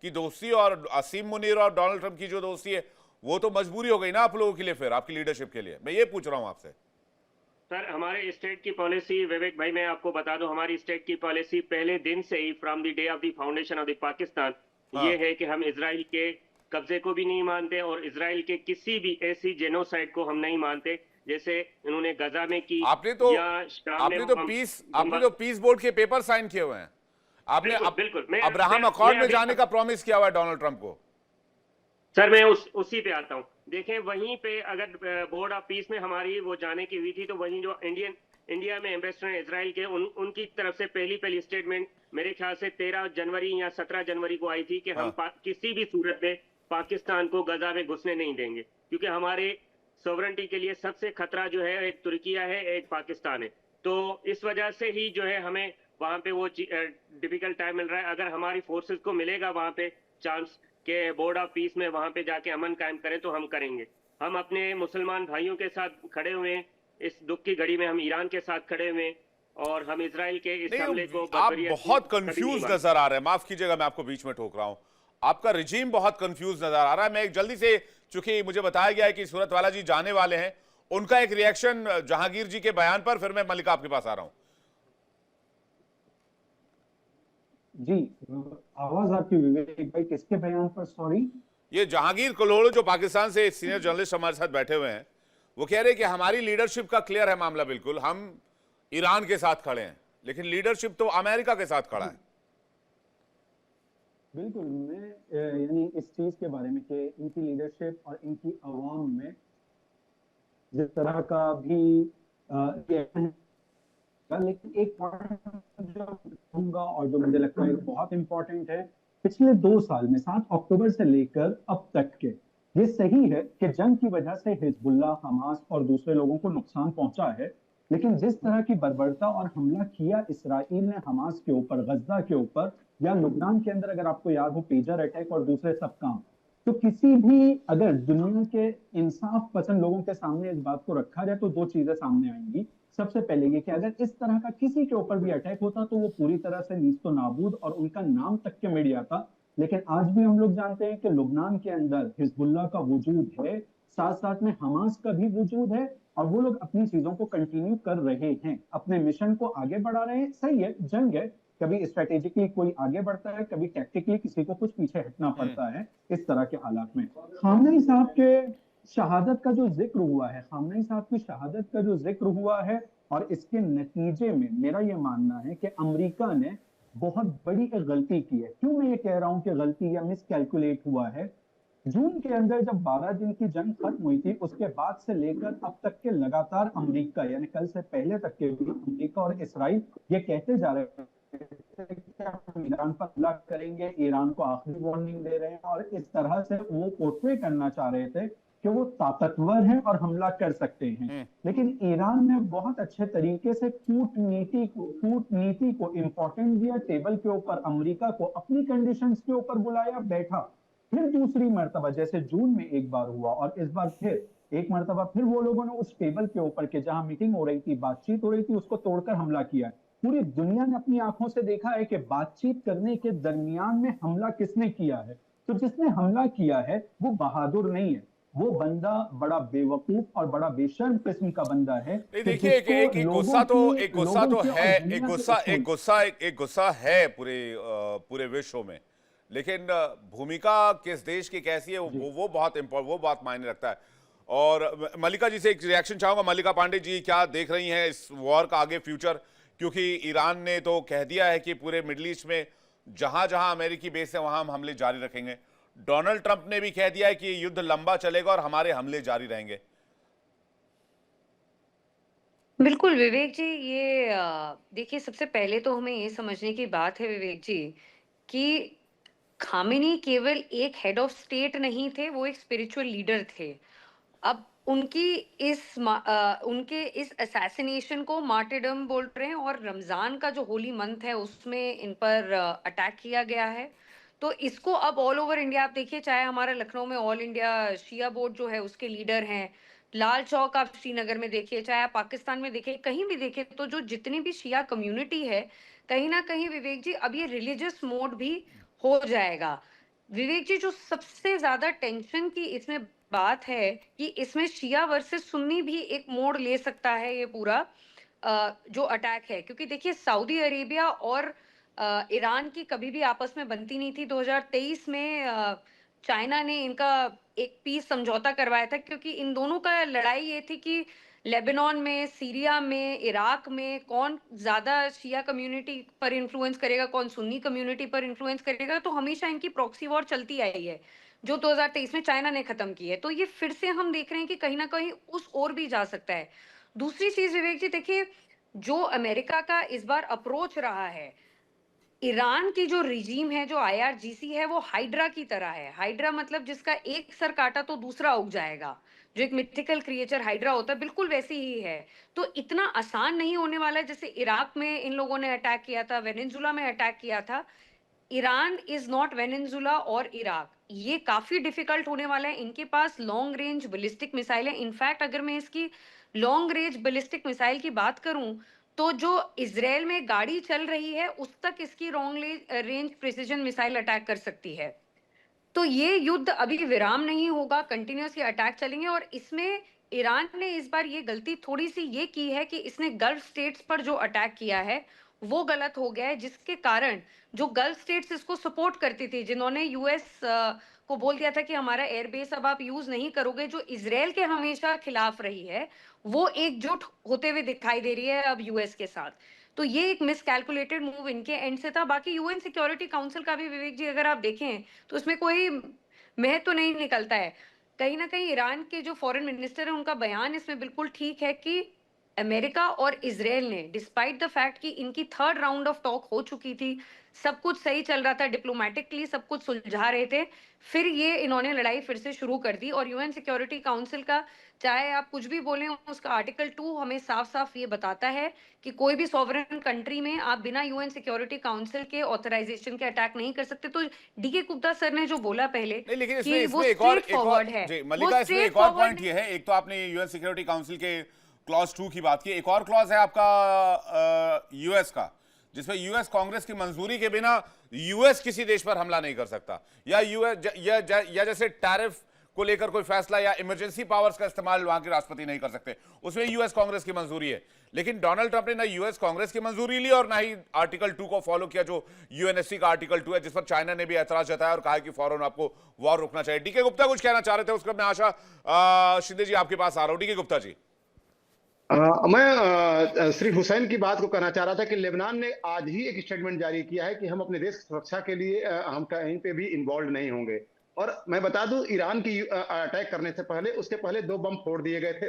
की दोस्ती और असीम मुनीर और डोनाल्ड ट्रंप की जो दोस्ती है वो तो मजबूरी हो गई ना आप लोगों के लिए, फिर आपकी लीडरशिप के लिए। मैं ये पूछ रहा हूं आपसे। सर, हमारे स्टेट की पॉलिसी, विवेक भाई मैं आपको बता दूं, हमारी स्टेट की पॉलिसी पहले दिन से ही, from the day of the foundation of the Pakistan, ये है कि हम इजराइल के कब्जे को भी नहीं मानते और इजराइल के किसी भी ऐसी जेनोसाइड को हम नहीं मानते जैसे इन्होंने गजा में की। आपने तो पीस बोर्ड के पेपर साइन किए हुए हैं, आपने बिल्कुल अब्राहम अकॉर्ड में जाने का प्रॉमिस किया हुआ है डोनाल्ड ट्रंप को। सर मैं उसी पे आता हूँ। देखें, वहीं पे अगर बोर्ड ऑफ पीस में हमारी वो जाने की हुई थी, तो वहीं जो इंडिया में एम्बेसडर इजराइल के उनकी तरफ से पहली स्टेटमेंट मेरे ख्याल से 13 जनवरी या 17 जनवरी को आई थी कि हम किसी भी सूरत में पाकिस्तान को गजा में घुसने नहीं देंगे, क्योंकि हमारे सॉवरेनिटी के लिए सबसे खतरा जो है एक तुर्किया है, एक पाकिस्तान है। तो इस वजह से ही जो है हमें वहां पे वो डिफिकल्ट टाइम मिल रहा है। अगर हमारी फोर्सेस को मिलेगा वहां पे चांस के बोर्ड ऑफ पीस में वहां पे जाके अमन कायम करें, तो हम करेंगे। हम अपने मुसलमान भाइयों के साथ खड़े हुए हैं, इस दुख की घड़ी में हम ईरान के साथ खड़े हुए हैं, और हम इजराइल के इस हमले को आप बहुत कंफ्यूज नजर आ रहे हैं, माफ कीजिएगा मैं आपको बीच में ठोक रहा हूं, आपका रिजीम बहुत कंफ्यूज नजर आ रहा है। मैं एक जल्दी से, चूंकि मुझे बताया गया है कि सूरत वाला जी जाने वाले हैं, उनका एक रिएक्शन जहांगीर जी के बयान पर, फिर मैं मलिका आपके पास आ रहा हूं। जी, आवाज आपकी विवेक भाई, किसके बयान पर? सॉरी, ये जहांगीर कलोड़ो जो पाकिस्तान से सीनियर जर्नलिस्ट हमारे साथ बैठे हुए हैं, वो कह रहे हैं कि हमारी लीडरशिप का क्लियर है मामला, बिल्कुल हम ईरान के साथ खड़े हैं, लेकिन लीडरशिप तो अमेरिका के साथ खड़ा है। बिल्कुल, मैं यानी इस चीज के बारे में कि इनकी लीडरशिप और इनकी आवाम में जिस तरह का भी लेकिन एक पॉइंट जो कहूंगा और जो मुझे लगता है बहुत इंपॉर्टेंट है, पिछले 2 साल में 7 अक्टूबर से लेकर अब तक के, ये सही है कि जंग की वजह से हिजबुल्लाह, हमास और दूसरे लोगों को नुकसान पहुंचा है, लेकिन जिस तरह की बर्बरता और हमला किया इसराइल ने हमास के ऊपर, गजा के ऊपर, या लुबनान के अंदर अगर आपको याद हो पेजर अटैक और दूसरे सब काम, तो किसी भी अगर दुनिया के इंसाफ पसंद लोगों के सामने इस बात को रखा जाए तो 2 चीजें सामने आएंगी। सबसे पहले ये कि अगर इस तरह का किसी के ऊपर भी अटैक होता तो वो पूरी तरह से नीस्तो नाबूद और उनका नाम तक के मिट जाता, लेकिन आज भी हम लोग जानते हैं कि लुबनान के अंदर हिजबुल्लाह का वजूद है, साथ साथ में हमास का भी वजूद है, और वो लोग अपनी चीजों को कंटिन्यू कर रहे हैं, अपने मिशन को आगे बढ़ा रहे हैं। सही है, जंग है, कभी स्ट्रेटेजिकली कोई आगे बढ़ता है, कभी टैक्टिकली किसी को कुछ पीछे हटना पड़ता है। इस तरह के हालात में खामनेई साहब के शहादत का जो जिक्र हुआ है, खामनेई साहब की शहादत का जो जिक्र हुआ है, और इसके नतीजे में मेरा ये मानना है कि अमेरिका ने बहुत बड़ी एक गलती की है। क्यों मैं ये कह रहा हूं कि गलती या मिसकैलकुलेट हुआ है? जून के अंदर जब 12 दिन की जंग खत्म हुई थी, उसके बाद से लेकर अब तक के लगातार अमेरिका, यानी कल से पहले तक के भी अमेरिका और इसराइल ये कहते जा रहे हैं कि हम ईरान पर हमला करेंगे, ईरान को आखिरी वार्निंग दे रहे हैं, और इस तरह से वो पोर्ट्रे करना चाह रहे थे कि वो ताकतवर हैं और हमला कर सकते हैं। लेकिन ईरान ने बहुत अच्छे तरीके से कूटनीति को इंपॉर्टेंट दिया, टेबल के ऊपर अमेरिका को अपनी कंडीशंस के ऊपर बुलाया, बैठा। फिर दूसरी मर्तबा जैसे जून में एक बार हुआ, और इस बार फिर एक मर्तबा फिर वो लोगों ने उस टेबल के ऊपर के जहां मीटिंग हो रही थी, बातचीत हो रही थी, उसको तोड़कर हमला किया। पूरी दुनिया ने अपनी आंखों से देखा है कि बातचीत करने के दरमियान में हमला किसने किया है। तो जिसने हमला किया है वो बहादुर नहीं है, वो बंदा बड़ा बेवकूफ और बड़ा बेशर्म किस्म का बंदा है। देखिए, एक गुस्सा है पूरे विश्व में, लेकिन भूमिका किस देश की कैसी है वो बहुत मायने रखता है। और मलिका जी से एक रिएक्शन चाहूंगा। मलिका पांडे जी, क्या देख रही हैं इस वॉर का आगे फ्यूचर? क्योंकि ईरान ने तो कह दिया है कि पूरे मिडिल ईस्ट में जहां जहां अमेरिकी बेस है वहां हम हमले जारी रखेंगे। डोनाल्ड ट्रंप ने भी कह दिया है कि युद्ध लंबा चलेगा और हमारे हमले जारी रहेंगे। बिल्कुल विवेक जी, ये देखिए, सबसे पहले तो हमें ये समझने की बात है विवेक जी कि खामेनी केवल एक हेड ऑफ स्टेट नहीं थे, वो एक स्पिरिचुअल लीडर थे। अब उनके इस असैसिनेशन को मार्टिरडम बोल रहे हैं, और रमजान का जो होली मंथ है उसमें इन पर अटैक किया गया है। तो इसको अब ऑल ओवर इंडिया आप देखिए, चाहे हमारा लखनऊ में ऑल इंडिया शिया बोर्ड जो है उसके लीडर हैं, लाल चौक आप श्रीनगर में देखिए, चाहे आप पाकिस्तान में देखिए, कहीं भी देखिए, तो जो जितनी भी शिया कम्युनिटी है, कहीं ना कहीं विवेक जी अब ये रिलीजियस मोड भी हो जाएगा। विवेक जी, जो सबसे ज्यादा टेंशन की इसमें बात है कि इसमें शिया वर्सेस सुन्नी भी एक मोड़ ले सकता है ये पूरा जो अटैक है, क्योंकि देखिए सऊदी अरेबिया और ईरान की कभी भी आपस में बनती नहीं थी। 2023 में चाइना ने इनका एक पीस समझौता करवाया था, क्योंकि इन दोनों का लड़ाई ये थी कि लेबनान में, सीरिया में, इराक में कौन ज्यादा शिया कम्युनिटी पर इन्फ्लुएंस करेगा, कौन सुन्नी कम्युनिटी पर इन्फ्लुएंस करेगा। तो हमेशा इनकी प्रॉक्सी वॉर चलती आई है, जो 2023 में चाइना ने खत्म की है। तो ये फिर से हम देख रहे हैं कि कहीं ना कहीं उस ओर भी जा सकता है। दूसरी चीज विवेक जी देखिए, जो अमेरिका का इस बार अप्रोच रहा है, ईरान की जो रिजीम है, जो आईआरजीसी है, वो हाइड्रा की तरह है। हाइड्रा मतलब जिसका एक सर काटा तो दूसरा उग जाएगा, जो एक मिथिकल क्रिएचर हाइड्रा होता है, बिल्कुल वैसी ही है। तो इतना आसान नहीं होने वाला है। जैसे इराक में इन लोगों ने अटैक किया था, वेनेजुला में अटैक किया था, ईरान इज नॉट वेनेजुला और इराक। ये काफी डिफिकल्ट होने वाला है। इनके पास लॉन्ग रेंज बैलिस्टिक मिसाइल है। इनफैक्ट अगर मैं इसकी लॉन्ग रेंज बैलिस्टिक मिसाइल की बात करूं, तो जो इसराइल में गाड़ी चल रही है उस तक इसकी long range precision missile attack कर सकती है। तो ये युद्ध अभी विराम नहीं होगा, कंटिन्यूस ये अटैक चलेंगे। और इसमें ईरान ने इस बार ये गलती थोड़ी सी ये की है कि इसने गल्फ स्टेट्स पर जो अटैक किया है वो गलत हो गया है, जिसके कारण जो गल्फ स्टेट्स इसको सपोर्ट करती थी, जिन्होंने यूएस को बोल दिया था कि हमारा एयरबेस अब आप यूज नहीं करोगे, जो इसराइल के हमेशा खिलाफ रही है, वो एकजुट होते हुए दिखाई दे रही है अब यूएस के साथ। तो ये एक मिसकैलकुलेटेड मूव इनके एंड से था। बाकी यूएन सिक्योरिटी काउंसिल का भी विवेक जी अगर आप देखें तो उसमें कोई महत्व तो नहीं निकलता है। कहीं ना कहीं ईरान के जो फॉरेन मिनिस्टर है उनका बयान इसमें बिल्कुल ठीक है कि अमेरिका और इजराइल ने, डिस्पाइट द फैक्ट कि इनकी थर्ड राउंड ऑफ टॉक हो चुकी थी, सब कुछ सही चल रहा था, डिप्लोमेटिकली सब कुछ सुलझा रहे थे, फिर ये इन्होंने लड़ाई फिर से शुरू कर दी। और यूएन सिक्योरिटी काउंसिल का, चाहे आप कुछ भी बोलें, उसका आर्टिकल 2 हमें साफ साफ ये बताता है कि कोई भी सॉवरेन कंट्री में आप बिना यूएन सिक्योरिटी काउंसिल के ऑथराइजेशन के अटैक नहीं कर सकते। तो डीके गुप्ता सर ने जो बोला पहले नहीं, लेकिन कि इसमें वो स्ट्रेट फॉरवर्ड है, जी मल्लिका, इसमें एक और पॉइंट ये है, एक तो आपने यूएन सिक्योरिटी काउंसिल के क्लॉज 2 की बात की, एक और क्लॉज है आपका यूएस का, जिसमें यूएस कांग्रेस की मंजूरी के बिना यूएस किसी देश पर हमला नहीं कर सकता, या यूएस या जैसे टैरिफ को लेकर कोई फैसला या इमरजेंसी पावर्स का इस्तेमाल वहां के राष्ट्रपति नहीं कर सकते, उसमें यूएस कांग्रेस की मंजूरी है। लेकिन डोनाल्ड ट्रंप ने ना यूएस कांग्रेस की मंजूरी ली और ना ही आर्टिकल 2 को फॉलो किया, जो यूएनएससी का आर्टिकल 2 है, जिस पर चाइना ने भी ऐतराज जताया और कहा कि फौरन आपको वॉर रुकना चाहिए। डीके गुप्ता कुछ कहना चाह रहे थे, उसका मैं आशा शिंदे जी आपके पास आ रहा हूं। डीके गुप्ता जी, मैं श्री हुसैन की बात को कहना चाह रहा था कि लेबनान ने आज ही एक स्टेटमेंट जारी किया है कि हम अपने देश की सुरक्षा के लिए हम कहीं पे भी इन्वॉल्व नहीं होंगे। और मैं बता दूं, ईरान की अटैक करने से पहले, उसके पहले 2 बम फोड़ दिए गए थे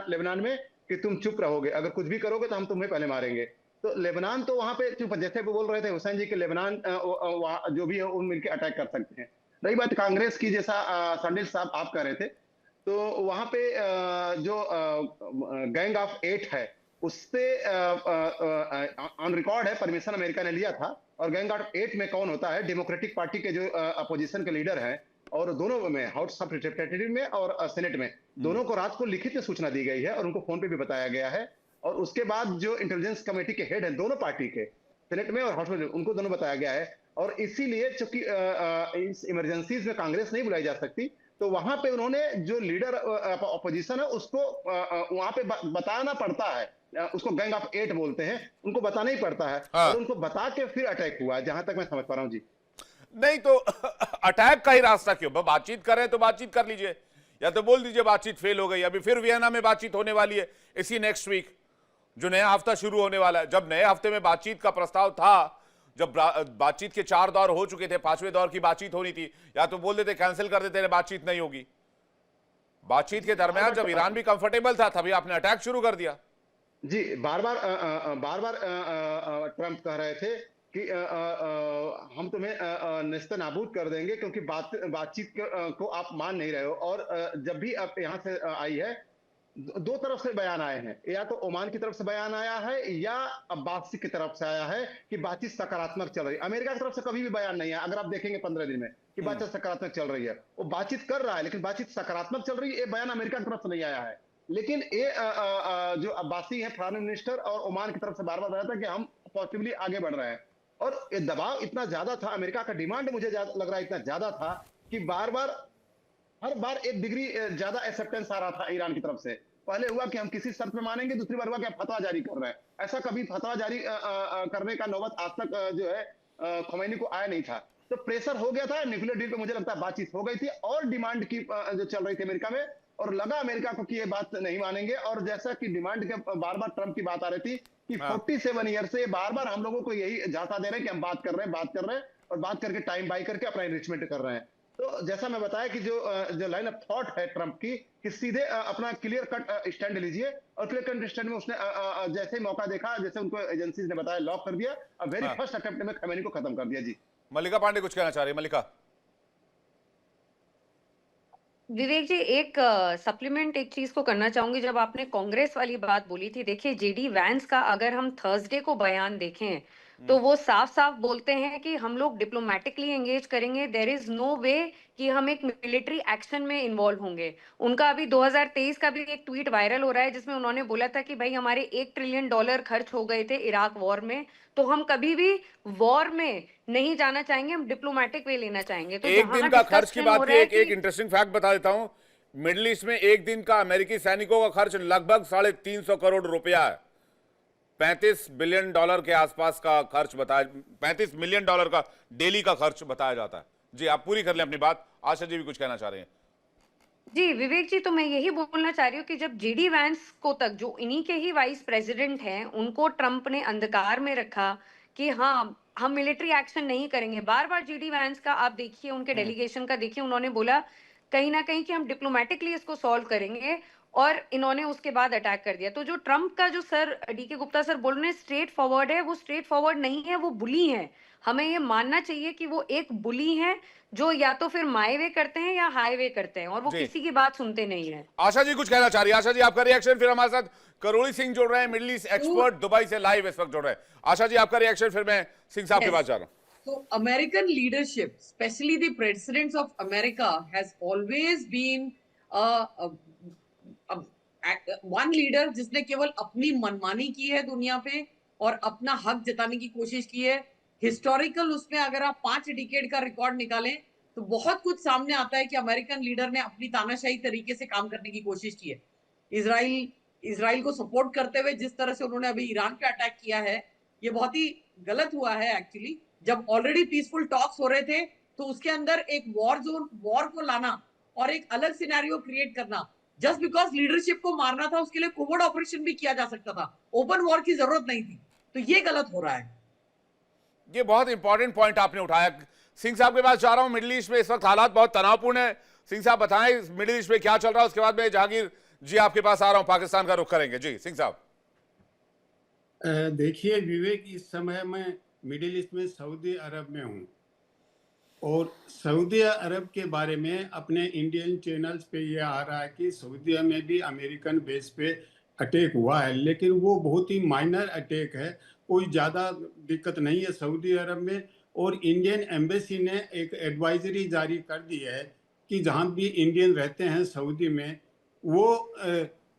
लेबनान में कि तुम चुप रहोगे, अगर कुछ भी करोगे तो हम तुम्हें पहले मारेंगे। तो लेबनान तो वहां पे चुप, जैसे वो बोल रहे थे हुसैन जी कि लेबनान जो भी है उन मिलकर अटैक कर सकते हैं। रही बात कांग्रेस की, जैसा संडिल साहब आप कह रहे थे, तो वहां पे जो गैंग ऑफ 8 है, उससे ऑन रिकॉर्ड है, परमिशन अमेरिका ने लिया था। और गैंग ऑफ 8 में कौन होता है? डेमोक्रेटिक पार्टी के जो अपोजिशन के लीडर हैं, और दोनों में, हाउस ऑफ रिप्रेजेंटेटिव में और सेनेट में, दोनों को रात को लिखित में सूचना दी गई है और उनको फोन पे भी बताया गया है। और उसके बाद जो इंटेलिजेंस कमेटी के हेड हैं दोनों पार्टी के, सेनेट में और हाउस में, उनको दोनों बताया गया है। और इसीलिए चूंकि इस इमरजेंसीज में कांग्रेस नहीं बुलाई जा सकती, तो वहां पे उन्होंने जो लीडर अपोजिशन है उसको वहां पे बताना पड़ता है, उसको गैंग ऑफ 8 बोलते हैं, उनको बताना ही पड़ता है। हाँ। और उनको बता के फिर अटैक हुआ, जहां तक मैं समझ पा रहा हूं जी। नहीं तो अटैक का ही रास्ता क्यों? बातचीत कर रहे हैं तो बातचीत कर लीजिए, या तो बोल दीजिए बातचीत फेल हो गई। अभी फिर वियना में बातचीत होने वाली है इसी नेक्स्ट वीक, जो नया हफ्ता शुरू होने वाला है। जब नए हफ्ते में बातचीत का प्रस्ताव था, जब बातचीत के 4 दौर हो चुके थे, 5वें दौर की बातचीत होनी थी, या तो बोल देते कैंसिल कर देते, बातचीत नहीं होगी। बातचीत के दरमियान जब ईरान भी कंफर्टेबल था, तभी आपने अटैक शुरू कर दिया। जी, बार बार ट्रंप कह रहे थे कि हम तुम्हें नेस्त नाबूद कर देंगे, क्योंकि बातचीत को आप मान नहीं रहे हो। और जब भी अब यहाँ से आई है, दो तरफ से बयान आए हैं, या तो ओमान की तरफ से बयान आया है या अब्बासी की तरफ से आया है कि बातचीत सकारात्मक चल रही है। अमेरिका की तरफ से कभी भी बयान नहीं है, अगर आप देखेंगे 15 दिन में, कि बातचीत सकारात्मक चल रही है। वो बातचीत कर रहा है, लेकिन बातचीत सकारात्मक चल रही है, ये बयान अमेरिका की तरफ से नहीं आया है। लेकिन ये जो अब्बासी है फॉरेन मिनिस्टर, और ओमान की तरफ से बार बार बताया था कि हम पॉसिबली आगे बढ़ रहे हैं। और ये दबाव इतना ज्यादा था, अमेरिका का डिमांड मुझे लग रहा है इतना ज्यादा था कि बार बार हर बार 1 डिग्री ज्यादा एक्सेप्टेंस आ रहा था ईरान की तरफ से। पहले हुआ कि हम किसी शर्त पे मानेंगे, दूसरी बार हुआ कि हम फतवा जारी कर रहे हैं। ऐसा कभी फतवा जारी करने का नौबत आज तक जो है खोमैनी को आया नहीं था। तो प्रेशर हो गया था न्यूक्लियर डील पे, मुझे लगता है बातचीत हो गई थी, और डिमांड की जो चल रही थी अमेरिका में, और लगा अमेरिका को कि ये बात नहीं मानेंगे। और जैसा कि डिमांड के बार बार ट्रंप की बात आ रही थी कि 47 ईयर से बार बार हम लोगों को यही झांसा दे रहे हैं कि हम बात कर रहे हैं और बात करके टाइम बाई करके अपना इनरिचमेंट कर रहे हैं। तो जैसा मैं बताया कि जो लाइन ऑफ थॉट है ट्रंप की, कि सीधे अपना क्लियर कट स्टैंड लीजिए, और क्लियर कट स्टैंड में उसने जैसे ही मौका देखा, जैसे उनको एजेंसीज ने बताया, लॉक कर दिया, और वेरी फर्स्ट अटेम्प्ट में खमेनी को खत्म कर दिया। जी मल्लिका पांडे कुछ कहना चाह रही है। मल्लिका। विवेक जी, एक सप्लीमेंट एक चीज को करना चाहूंगी। जब आपने कांग्रेस वाली बात बोली थी, देखिए जेडी वैंस का अगर हम थर्सडे को बयान देखें तो वो साफ साफ बोलते हैं कि हम लोग डिप्लोमेटिकली एंगेज करेंगे, देयर इज नो वे कि हम एक मिलिट्री एक्शन में इन्वॉल्व होंगे। उनका अभी 2023 का भी एक ट्वीट वायरल हो रहा है जिसमें उन्होंने बोला था कि भाई हमारे $1 ट्रिलियन खर्च हो गए थे इराक वॉर में, तो हम कभी भी वॉर में नहीं जाना चाहेंगे, हम डिप्लोमेटिक वे लेना चाहेंगे। तो एक दिन का खर्च की बात की एक इंटरेस्टिंग फैक्ट बता देता हूं। मिडिल ईस्ट में एक दिन का अमेरिकी सैनिकों का खर्च लगभग 350 करोड़ रुपया है। $35 बिलियन के आसपास का खर्च बताया, $35 मिलियन का डेली का खर्च बताया जाता है। जी आप पूरी कर लें अपनी बात। आशा जी भी कुछ कहना चाह रहे हैं। जी विवेक जी, तो मैं यही बोलना चाह रही हूँ कि जब जेडी वैंस को तक, जो इन्हीं के ही वाइस प्रेसिडेंट हैं, उनको ट्रंप ने अंधकार में रखा कि हाँ हम मिलिट्री एक्शन नहीं करेंगे। बार बार जेडी वैंस का आप देखिए, उनके डेलीगेशन का देखिए, उन्होंने बोला कहीं ना कहीं कि हम डिप्लोमेटिकली इसको सॉल्व करेंगे, और इन्होंने उसके बाद अटैक कर दिया। तो जो ट्रंप का जो सर डीके गुप्ता सर बोल रहे हैं स्ट्रेट फॉरवर्ड है, वो स्ट्रेट फॉरवर्ड नहीं है, वो बुली है। हमें ये मानना चाहिए कि वो एक बुली है जो या तो फिर माई वे करते हैं या हाईवे करते हैं, और वो किसी की बात सुनते नहीं है। आशा जी कुछ कहना चाह रही है। आशा जी आपका रिएक्शन, फिर हमारे साथ करोड़ी सिंह जुड़ रहे हैं, मिडिल ईस्ट एक्सपर्ट, दुबई से लाइव इस वक्त जुड़ रहे हैं। आशा जी आपका रिएक्शन, फिर मैं सिंह साहब के पास जा रहा हूं। So American leadership, especially the presidents of America, has always been one leader जिसने केवल अपनी मनमानी की है दुनिया पे और अपना हक जताने की कोशिश की है। हिस्टोरिकल उसमें अगर आप 5 डिकेड का रिकॉर्ड निकालें तो बहुत कुछ सामने आता है कि अमेरिकन लीडर ने अपनी तानाशाही तरीके से काम करने की कोशिश की है। इजराइल को सपोर्ट करते हुए जिस तरह से उन्होंने अभी ईरान पे अटैक किया है, ये बहुत ही गलत हुआ है एक्चुअली। जब ऑलरेडी पीसफुल टॉक्स हो रहे थे तो उसके अंदर एक वॉर को लाना और एक अलग सिनेरियो क्रिएट करना, जस्ट बिकॉज लीडरशिप को मारना था, उसके लिए कोवर्ट ऑपरेशन भी किया जा सकता था, ओपन वॉर की जरूरत नहीं थी। तो ये गलत हो रहा है। ये बहुत इंपॉर्टेंट पॉइंट आपने उठाया। सिंह साहब के पास जा रहा हूं। मिडिल ईस्ट में इस वक्त हालात बहुत तनावपूर्ण है। सिंह साहब बताएं मिडिल ईस्ट में क्या चल रहा है, उसके बाद मैं जहांगीर जी आपके पास आ रहा हूं, पाकिस्तान का रुख करेंगे। जी सिंह साहब। देखिए विवेक, इस समय मैं मिडिल ईस्ट में सऊदी अरब में हूँ, और सऊदी अरब के बारे में अपने इंडियन चैनल्स पे ये आ रहा है कि सऊदी में भी अमेरिकन बेस पे अटैक हुआ है, लेकिन वो बहुत ही माइनर अटैक है, कोई ज़्यादा दिक्कत नहीं है सऊदी अरब में। और इंडियन एम्बेसी ने एक एडवाइजरी जारी कर दी है कि जहाँ भी इंडियन रहते हैं सऊदी में, वो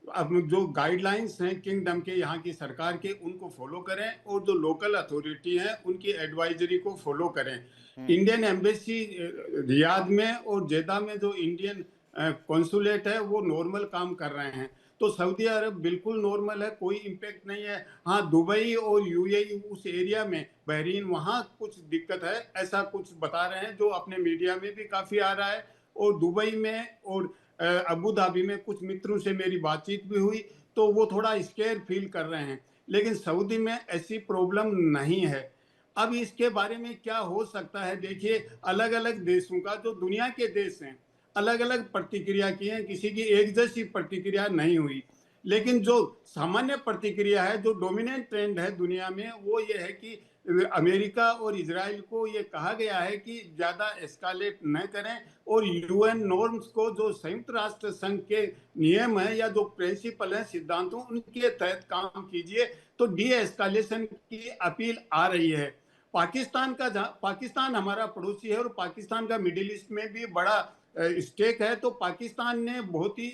अब जो गाइडलाइंस हैं किंगडम के, यहाँ की सरकार के, उनको फॉलो करें, और जो लोकल अथॉरिटी हैं उनकी एडवाइजरी को फॉलो करें। इंडियन एम्बेसी रियाद में और जेदा में जो इंडियन कॉन्सुलेट है वो नॉर्मल काम कर रहे हैं। तो सऊदी अरब बिल्कुल नॉर्मल है, कोई इम्पेक्ट नहीं है। हाँ, दुबई और यूएई उस एरिया में, बहरीन, वहाँ कुछ दिक्कत है, ऐसा कुछ बता रहे हैं जो अपने मीडिया में भी काफ़ी आ रहा है। और दुबई में और अबू धाबी में कुछ मित्रों से मेरी बातचीत भी हुई, तो वो थोड़ा स्केयर फील कर रहे हैं, लेकिन सऊदी में ऐसी प्रॉब्लम नहीं है। अब इसके बारे में क्या हो सकता है, देखिए अलग अलग देशों का, जो दुनिया के देश हैं, अलग अलग प्रतिक्रिया की है, किसी की एक जैसी प्रतिक्रिया नहीं हुई। लेकिन जो सामान्य प्रतिक्रिया है, जो डोमिनेंट ट्रेंड है दुनिया में, वो ये है कि अमेरिका और इजराइल को ये कहा गया है कि ज्यादा एस्कालेट न करें और यूएन नॉर्म्स को, जो संयुक्त राष्ट्र संघ के नियम है या जो प्रिंसिपल है, सिद्धांतों, उनके तहत काम कीजिए। तो डी एस्कालेशन की अपील आ रही है। पाकिस्तान हमारा पड़ोसी है और पाकिस्तान का मिडिल ईस्ट में भी बड़ा स्टेक है। तो पाकिस्तान ने बहुत ही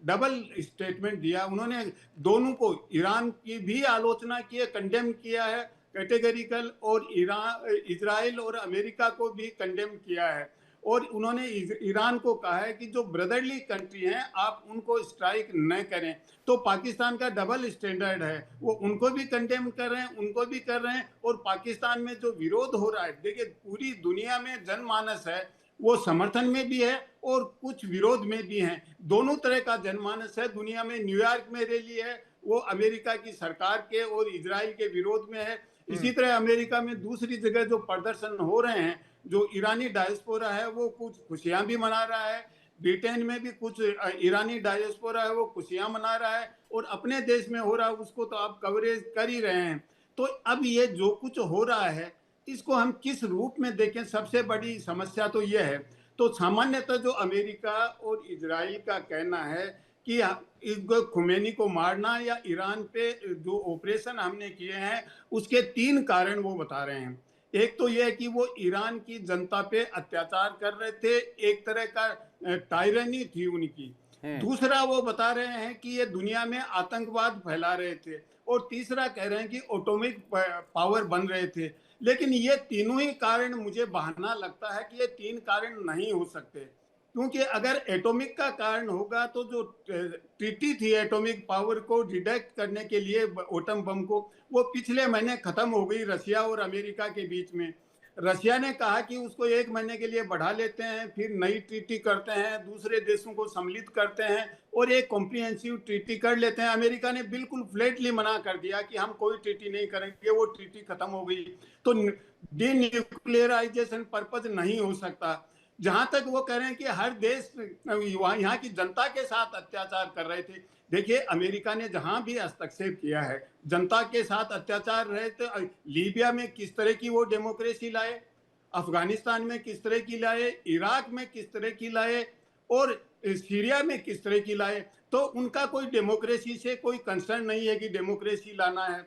डबल स्टेटमेंट दिया। उन्होंने दोनों को, ईरान की भी आलोचना की है, कंडेम किया है कैटेगरिकल, और इजराइल और अमेरिका को भी कंडेम किया है। और उन्होंने ईरान को कहा है कि जो ब्रदरली कंट्री हैं आप उनको स्ट्राइक न करें। तो पाकिस्तान का डबल स्टैंडर्ड है, वो उनको भी कंडेम कर रहे हैं, उनको भी कर रहे हैं। और पाकिस्तान में जो विरोध हो रहा है, देखिए पूरी दुनिया में जनमानस है, वो समर्थन में भी है और कुछ विरोध में भी है। दोनों तरह का जनमानस है दुनिया में। न्यूयॉर्क में रैली है, वो अमेरिका की सरकार के और इजराइल के विरोध में है। इसी तरह अमेरिका में दूसरी जगह जो प्रदर्शन हो रहे हैं, जो ईरानी डायस्पोरा है वो कुछ खुशियां भी मना रहा है। ब्रिटेन में भी कुछ ईरानी डायस्पोरा है वो खुशियां मना रहा है, और अपने देश में हो रहा है उसको तो आप कवरेज कर ही रहे हैं। तो अब ये जो कुछ हो रहा है इसको हम किस रूप में देखें, सबसे बड़ी समस्या तो यह है। तो सामान्यतः जो अमेरिका और इजराइल का कहना है कि खुमैनी को मारना या ईरान पे जो ऑपरेशन हमने किए हैं उसके 3 कारण वो बता रहे हैं। एक तो यह है कि वो ईरान की जनता पे अत्याचार कर रहे थे, एक तरह का टायरनी थी उनकी। दूसरा वो बता रहे हैं कि ये दुनिया में आतंकवाद फैला रहे थे, और तीसरा कह रहे हैं कि एटॉमिक पावर बन रहे थे। लेकिन ये तीनों ही कारण मुझे बहाना लगता है कि ये 3 कारण नहीं हो सकते, क्योंकि अगर एटॉमिक का कारण होगा तो जो ट्रीटी थी एटॉमिक पावर को डिडक्ट करने के लिए एटम बम को, वो पिछले महीने खत्म हो गई रशिया और अमेरिका के बीच में। रशिया ने कहा कि उसको 1 महीने के लिए बढ़ा लेते हैं, फिर नई ट्रीटी करते हैं, दूसरे देशों को सम्मिलित करते हैं और एक कॉम्प्रिहेंसिव ट्रीटी कर लेते हैं। अमेरिका ने बिल्कुल फ्लैटली मना कर दिया कि हम कोई ट्रीटी नहीं करेंगे, वो ट्रीटी खत्म हो गई। तो डीन्यूक्लियराइजेशन पर्पज नहीं हो सकता। जहां तक वो कह रहे हैं कि हर देश यहाँ की जनता के साथ अत्याचार कर रहे थे, देखिए अमेरिका ने जहां भी हस्तक्षेप किया है जनता के साथ अत्याचार रहे थे। लीबिया में किस तरह की वो डेमोक्रेसी लाए, अफगानिस्तान में किस तरह की लाए, इराक में किस तरह की लाए, और सीरिया में किस तरह की लाए। तो उनका कोई डेमोक्रेसी से कोई कंसर्न नहीं है कि डेमोक्रेसी लाना है।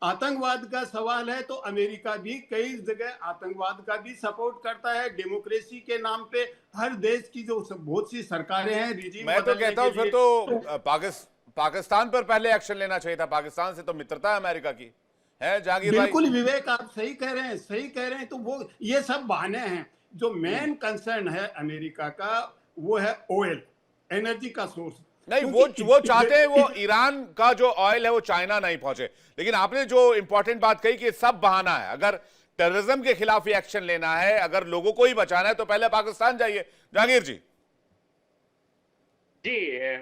आतंकवाद का सवाल है तो अमेरिका भी कई जगह आतंकवाद का भी सपोर्ट करता है। डेमोक्रेसी के नाम पे हर देश की जो बहुत सी सरकारें हैं, रिजीम, मैं तो कहता हूं फिर तो पाकिस्तान पर पहले एक्शन लेना चाहिए था। पाकिस्तान से तो मित्रता है अमेरिका की, है जहांगीर भाई? बिल्कुल विवेक, आप सही कह रहे हैं, सही कह रहे हैं। तो वो ये सब बहाने हैं। जो मेन कंसर्न है अमेरिका का वो है ऑयल, एनर्जी का सोर्स। नहीं, वो चाहते हैं वो ईरान का जो ऑयल है वो चाइना नहीं पहुंचे। लेकिन आपने जो इंपॉर्टेंट बात कही कि सब बहाना है। अगर टेररिज्म के खिलाफ ही एक्शन लेना है, अगर लोगों को ही बचाना है तो पहले पाकिस्तान जाइए। जहांगीर जी। जी,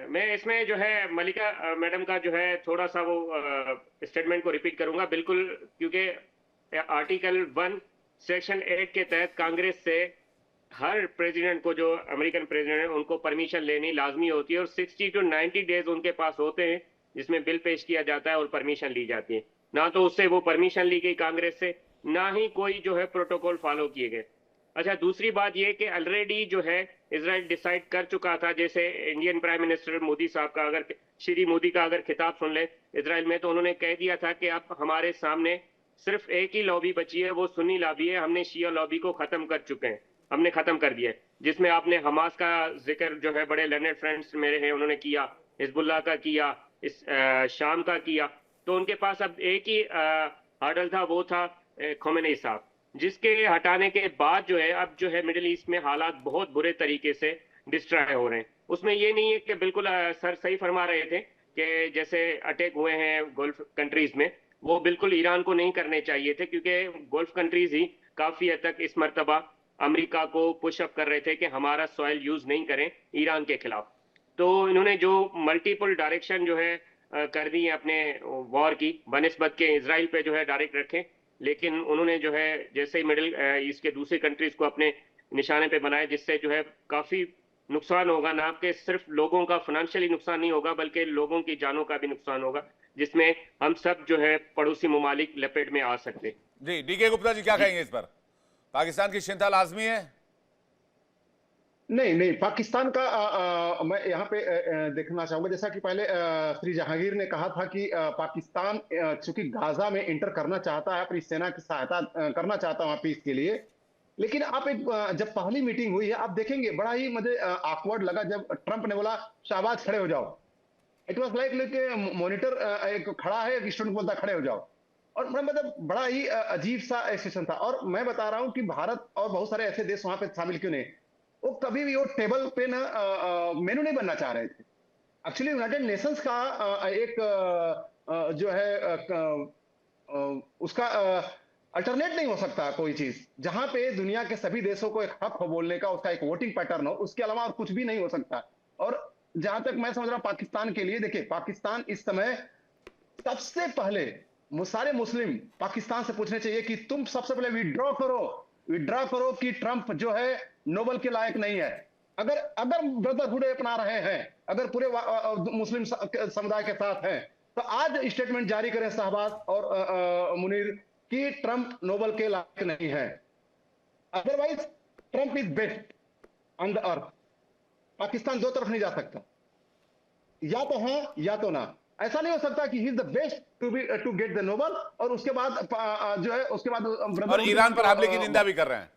मैं इसमें जो है मलिका मैडम का जो है थोड़ा सा वो स्टेटमेंट को रिपीट करूंगा बिल्कुल, क्योंकि आर्टिकल 1 सेक्शन 8 के तहत कांग्रेस से हर प्रेसिडेंट को, जो अमेरिकन प्रेसिडेंट है, उनको परमिशन लेनी लाजमी होती है और 60 to 90 डेज उनके पास होते हैं जिसमें बिल पेश किया जाता है और परमिशन ली जाती है। ना तो उससे वो परमिशन ली गई कांग्रेस से, ना ही कोई जो है प्रोटोकॉल फॉलो किए गए। अच्छा, दूसरी बात ये कि ऑलरेडी जो है इजराइल डिसाइड कर चुका था, जैसे इंडियन प्राइम मिनिस्टर मोदी साहब का, अगर श्री मोदी का अगर खिताब सुन ले इजराइल में, तो उन्होंने कह दिया था कि अब हमारे सामने सिर्फ एक ही लॉबी बची है, वो सुन्नी लॉबी है। हमने शिया लॉबी को खत्म कर चुके हैं, हमने खत्म कर दिया है। जिसमें आपने हमास का जिक्र जो है बड़े लर्नेड फ्रेंड्स मेरे हैं उन्होंने किया, हिजबुल्लाह का किया, इस शाम का किया। तो उनके पास अब एक ही हर्डल था, वो था खोमेनी साहब, जिसके हटाने के बाद जो है अब जो है मिडिल ईस्ट में हालात बहुत बुरे तरीके से डिस्ट्रॉय हो रहे हैं। उसमें ये नहीं है कि बिल्कुल सर सही फरमा रहे थे कि जैसे अटैक हुए हैं गल्फ कंट्रीज में, वो बिल्कुल ईरान को नहीं करने चाहिए थे, क्योंकि गल्फ कंट्रीज ही काफी हद तक इस मर्तबा अमेरिका को पुशअप कर रहे थे कि हमारा सॉइल यूज नहीं करें ईरान के खिलाफ। तो इन्होंने जो मल्टीपल डायरेक्शन जो है कर दी है अपने वॉर की, बनिस्बत के इजराइल पे जो है डायरेक्ट रखें, लेकिन उन्होंने जो है जैसे ही मिडिल ईस्ट के दूसरी कंट्रीज को अपने निशाने पे बनाए, जिससे जो है काफी नुकसान होगा, ना कि सिर्फ लोगों का फाइनेंशियली नुकसान नहीं होगा, बल्कि लोगों की जानों का भी नुकसान होगा, जिसमें हम सब जो है पड़ोसी ममालिक लपेट में आ सकते हैं। जी, डीके गुप्ता जी क्या कहेंगे इस पर? पाकिस्तान की चिंता लाजमी है? नहीं नहीं, पाकिस्तान का मैं यहाँ पे देखना चाहूंगा, जैसा कि पहले श्री जहांगीर ने कहा था कि पाकिस्तान चूंकि गाजा में इंटर करना चाहता है, अपनी सेना की सहायता करना चाहता है पीस के लिए। लेकिन आप एक जब पहली मीटिंग हुई है, आप देखेंगे बड़ा ही मुझे ऑकवर्ड लगा जब ट्रंप ने बोला शाहबाज खड़े हो जाओ। इट वॉज लाइक मॉनिटर एक खड़ा है, एक स्टूडेंट बोलता खड़े हो जाओ। और मतलब बड़ा ही अजीब सा सिचुएशन था। और मैं बता रहा हूं कि भारत और बहुत सारे ऐसे देश वहां पे शामिल क्यों नहीं, वो कभी भी वो टेबल पे ना मेनू नहीं बनना चाह रहे थे। एक्चुअली यूनाइटेड नेशंस का एक जो है उसका अल्टरनेट नहीं हो सकता कोई चीज जहां पे दुनिया के सभी देशों को एक हक हो बोलने का, उसका एक वोटिंग पैटर्न हो, उसके अलावा और कुछ भी नहीं हो सकता। और जहां तक मैं समझ रहा हूं पाकिस्तान के लिए, देखिए पाकिस्तान इस समय सबसे पहले सारे मुस्लिम पाकिस्तान से पूछने चाहिए कि तुम सबसे पहले विड्रॉ करो कि ट्रंप जो है नोबेल के लायक नहीं है। अगर अगर ब्रदरहुड अपना रहे हैं, अगर पूरे मुस्लिम समुदाय के साथ हैं, तो आज स्टेटमेंट जारी करें शहबाज और मुनीर कि ट्रंप नोबेल के लायक नहीं है। Otherwise Trump is best on the earth. Pakistan दो तरफ नहीं जा सकता, या तो है या तो ना। ऐसा नहीं हो सकता कि he is the best to get the Nobel और उसके बाद जो है उसके बाद और ईरान पर हमले की निंदा भी कर रहे हैं,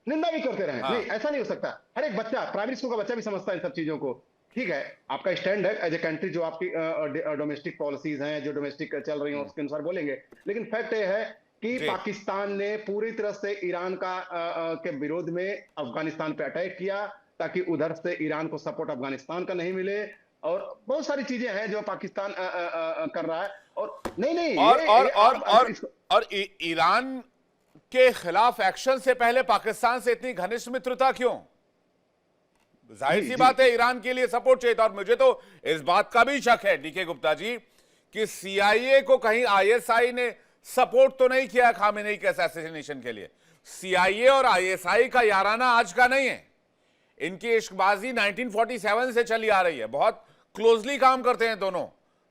निंदा भी करते रहे। हाँ। नहीं, ऐसा नहीं हो सकता। हर एक बच्चा, प्राइमरी स्कूल का बच्चा भी समझता है इन सब चीजों को। ठीक है, आपका स्टैंड है एज ए कंट्री, जो आपकी डोमेस्टिक पॉलिसीज हैं, जो डोमेस्टिक चल रही हैं उसके अनुसार बोलेंगे। लेकिन फैक्ट ये है कि पाकिस्तान ने पूरी तरह से ईरान का के विरोध में अफगानिस्तान पे अटैक किया, ताकि उधर से ईरान को सपोर्ट अफगानिस्तान का नहीं मिले। और बहुत सारी चीजें हैं जो पाकिस्तान कर रहा है। और नहीं और ईरान के खिलाफ एक्शन से पहले पाकिस्तान से इतनी घनिष्ठ मित्रता क्यों? जाहिर सी बात है ईरान के लिए सपोर्ट चाहिए था। और मुझे तो इस बात का भी शक है डीके गुप्ता जी कि सीआईए को कहीं आईएसआई ने सपोर्ट तो नहीं किया खामेनेई के असैसिनेशन के लिए। सीआईए और आईएसआई का याराना आज का नहीं है, इनकी इश्कबाजी 1947 से चली आ रही है। बहुत क्लोजली काम करते हैं दोनों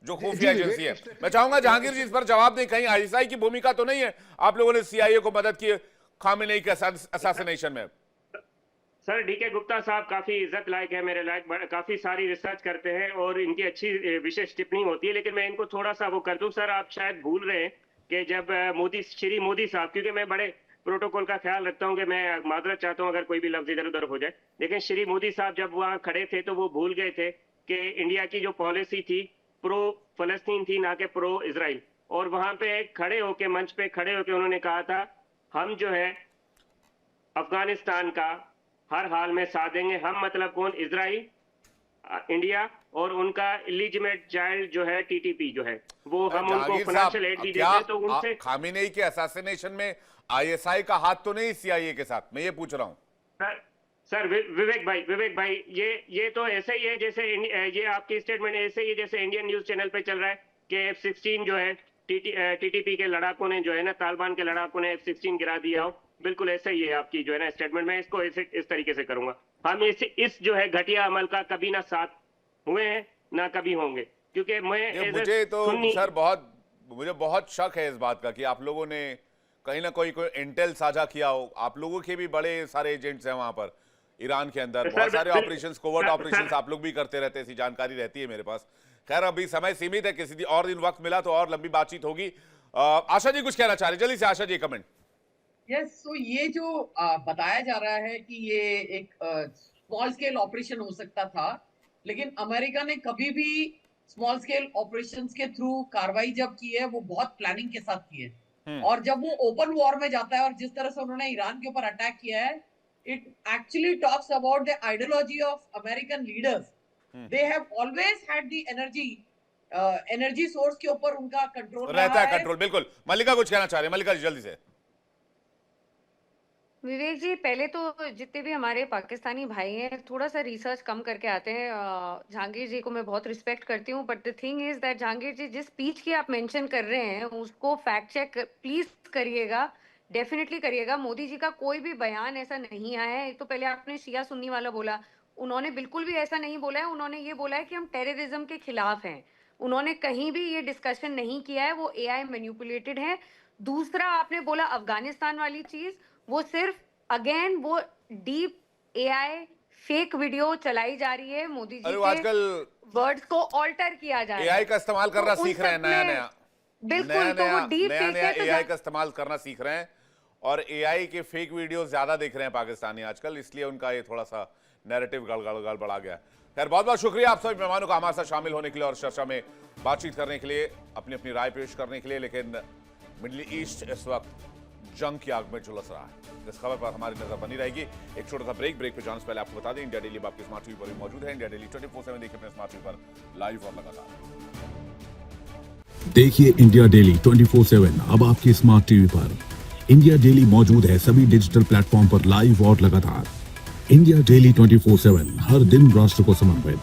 जो खुफिया एजेंसी है। मैं चाहूंगा जहांगीर जी इस पर जवाब दें, कहीं आईएसआई की भूमिका तो नहीं है? आप लोगों ने सीआईए को मदद की खामेनेई के असैसिनेशन में। सर, डीके गुप्ता साहब काफी इज्जत लायक है, मेरे लायक, काफी सारी रिसर्च करते हैं और इनकी अच्छी विशेष टिप्पणी होती है। लेकिन मैं इनको थोड़ा सा वो कर दूं, सर आप शायद भूल रहे हैं कि जब श्री मोदी साहब, क्योंकि मैं बड़े प्रोटोकॉल का ख्याल रखता हूं कि मैं माजरत चाहता हूं अगर कोई भी लफ्ज इधर उधर हो जाए, लेकिन श्री मोदी साहब जब वहां खड़े थे तो वो भूल गए थे कि इंडिया की जो पॉलिसी थी प्रो फलस्तीन थी, ना कि प्रो इजराइल। और वहां पे खड़े होके, मंच पे खड़े होके उन्होंने कहा था हम जो है अफगानिस्तान का हर हाल में साथ देंगे। हम मतलब कौन? इजराइल, इंडिया और उनका इलिजिमेट चाइल्ड जो है टीटीपी जो है, वो हम उनको फाइनेंशियल एड भी देते हैं। तो उनसे खामेनेई के असैसिनेशन में आईएसआई का हाथ तो नहीं सीआईए के साथ, मैं ये पूछ रहा हूं। सर विवेक भाई, ये तो ऐसे ही है जैसे ये आपकी स्टेटमेंट ऐसे ही है जैसे इंडियन न्यूज चैनल पे चल रहा है कि F-16 जो है टीटीपी के लड़ाकों ने जो है ना, तालिबान के लड़ाकों ने F-16 गिरा दिया हो। बिल्कुल ऐसा ही है आपकी जो है ना स्टेटमेंट। मैं इसको इस तरीके से करूंगा, हम इस जो है घटिया अमल का कभी ना साथ हुए हैं ना कभी होंगे। क्योंकि मुझे तो सर मुझे बहुत शक है इस बात का कि आप लोगों ने कहीं ना कोई इंटेल साझा किया हो। आप लोगों के भी बड़े सारे एजेंट्स हैं वहां पर ईरान के अंदर, बहुत सारे ऑपरेशंस, कोवर्ट ऑपरेशंस आप लोग भी करते रहते हैं, ऐसी जानकारी रहती है मेरे पास। खैर अभी समय सीमित है, किसी और दिन वक्त मिला तो और लंबी बातचीत होगी। आशा जी कुछ कहना चाह रहे, जल्दी से आशा जी कमेंट। यस, तो ये जो बताया जा रहा है कि ये एक स्मॉल स्केल ऑपरेशन हो सकता था, लेकिन अमेरिका ने कभी भी स्मॉल स्केल ऑपरेशंस के थ्रू कार्रवाई जब की है वो बहुत प्लानिंग के साथ की है। और जब वो ओपन वॉर में जाता है और जिस तरह से उन्होंने ईरान के ऊपर अटैक किया है, it actually talks about the ideology of American leaders. They have always had the energy source के ऊपर उनका कंट्रोल रहता है। कंट्रोल, बिल्कुल। मल्लिका कुछ कहना चाह रहे हैं, मल्लिका जी जल्दी से। विवेक जी, पहले तो जितने भी हमारे पाकिस्तानी भाई हैं थोड़ा सा रिसर्च कम करके आते हैं। जहांगीर जी को मैं बहुत रिस्पेक्ट करती हूँ, but the thing is that Jahangir ji जिस स्पीच की आप मेंशन कर रहे हैं उसको फैक्ट चेक प्लीज करिएगा, डेफिनेटली करिएगा। मोदी जी का कोई भी बयान ऐसा नहीं आया है। एक तो पहले आपने शिया सुन्नी वाला बोला, उन्होंने बिल्कुल भी ऐसा नहीं बोला है। उन्होंने ये बोला है कि हम टेररिज्म के खिलाफ हैं। उन्होंने कहीं भी ये डिस्कशन नहीं किया है, वो एआई मैनिपुलेटेड है। दूसरा आपने बोला अफगानिस्तान वाली चीज, वो सिर्फ अगेन वो डीप एआई फेक वीडियो चलाई जा रही है। मोदी जी के आजकल वर्ड्स को ऑल्टर किया जा रहा है, एआई का इस्तेमाल करना तो सीख रहे हैं, नया नया बिल्कुल। तो वो डीप फेक है, तो एआई का इस्तेमाल करना सीख रहे हैं और एआई के फेक वीडियोस ज्यादा देख रहे हैं पाकिस्तानी आजकल, इसलिए उनका ये थोड़ा सा नैरेटिव गड़बड़ा गया। खैर, बहुत बहुत शुक्रिया आप सभी मेहमानों का हमारे साथ शामिल होने के लिए और चर्चा में बातचीत करने के लिए, अपनी अपनी राय पेश करने के लिए। लेकिन मिडिल ईस्ट इस वक्त जंग की आग में झुलस रहा है। इस खबर पर हमारी नजर बनी रहेगी। एक छोटा सा ब्रेक पे जाने से पहले आपको बता दें, इंडिया डेली आपके स्मार्ट टीवी पर भी मौजूद है। इंडिया डेली 24/7 देखिए अपने स्मार्ट टीवी पर लाइव और लगातार। देखिए इंडिया डेली 24/7 अब आपके स्मार्ट टीवी पर। इंडिया डेली मौजूद है सभी डिजिटल प्लेटफॉर्म पर लाइव और लगातार। इंडिया डेली 24/7 हर दिन राष्ट्र को समर्पित।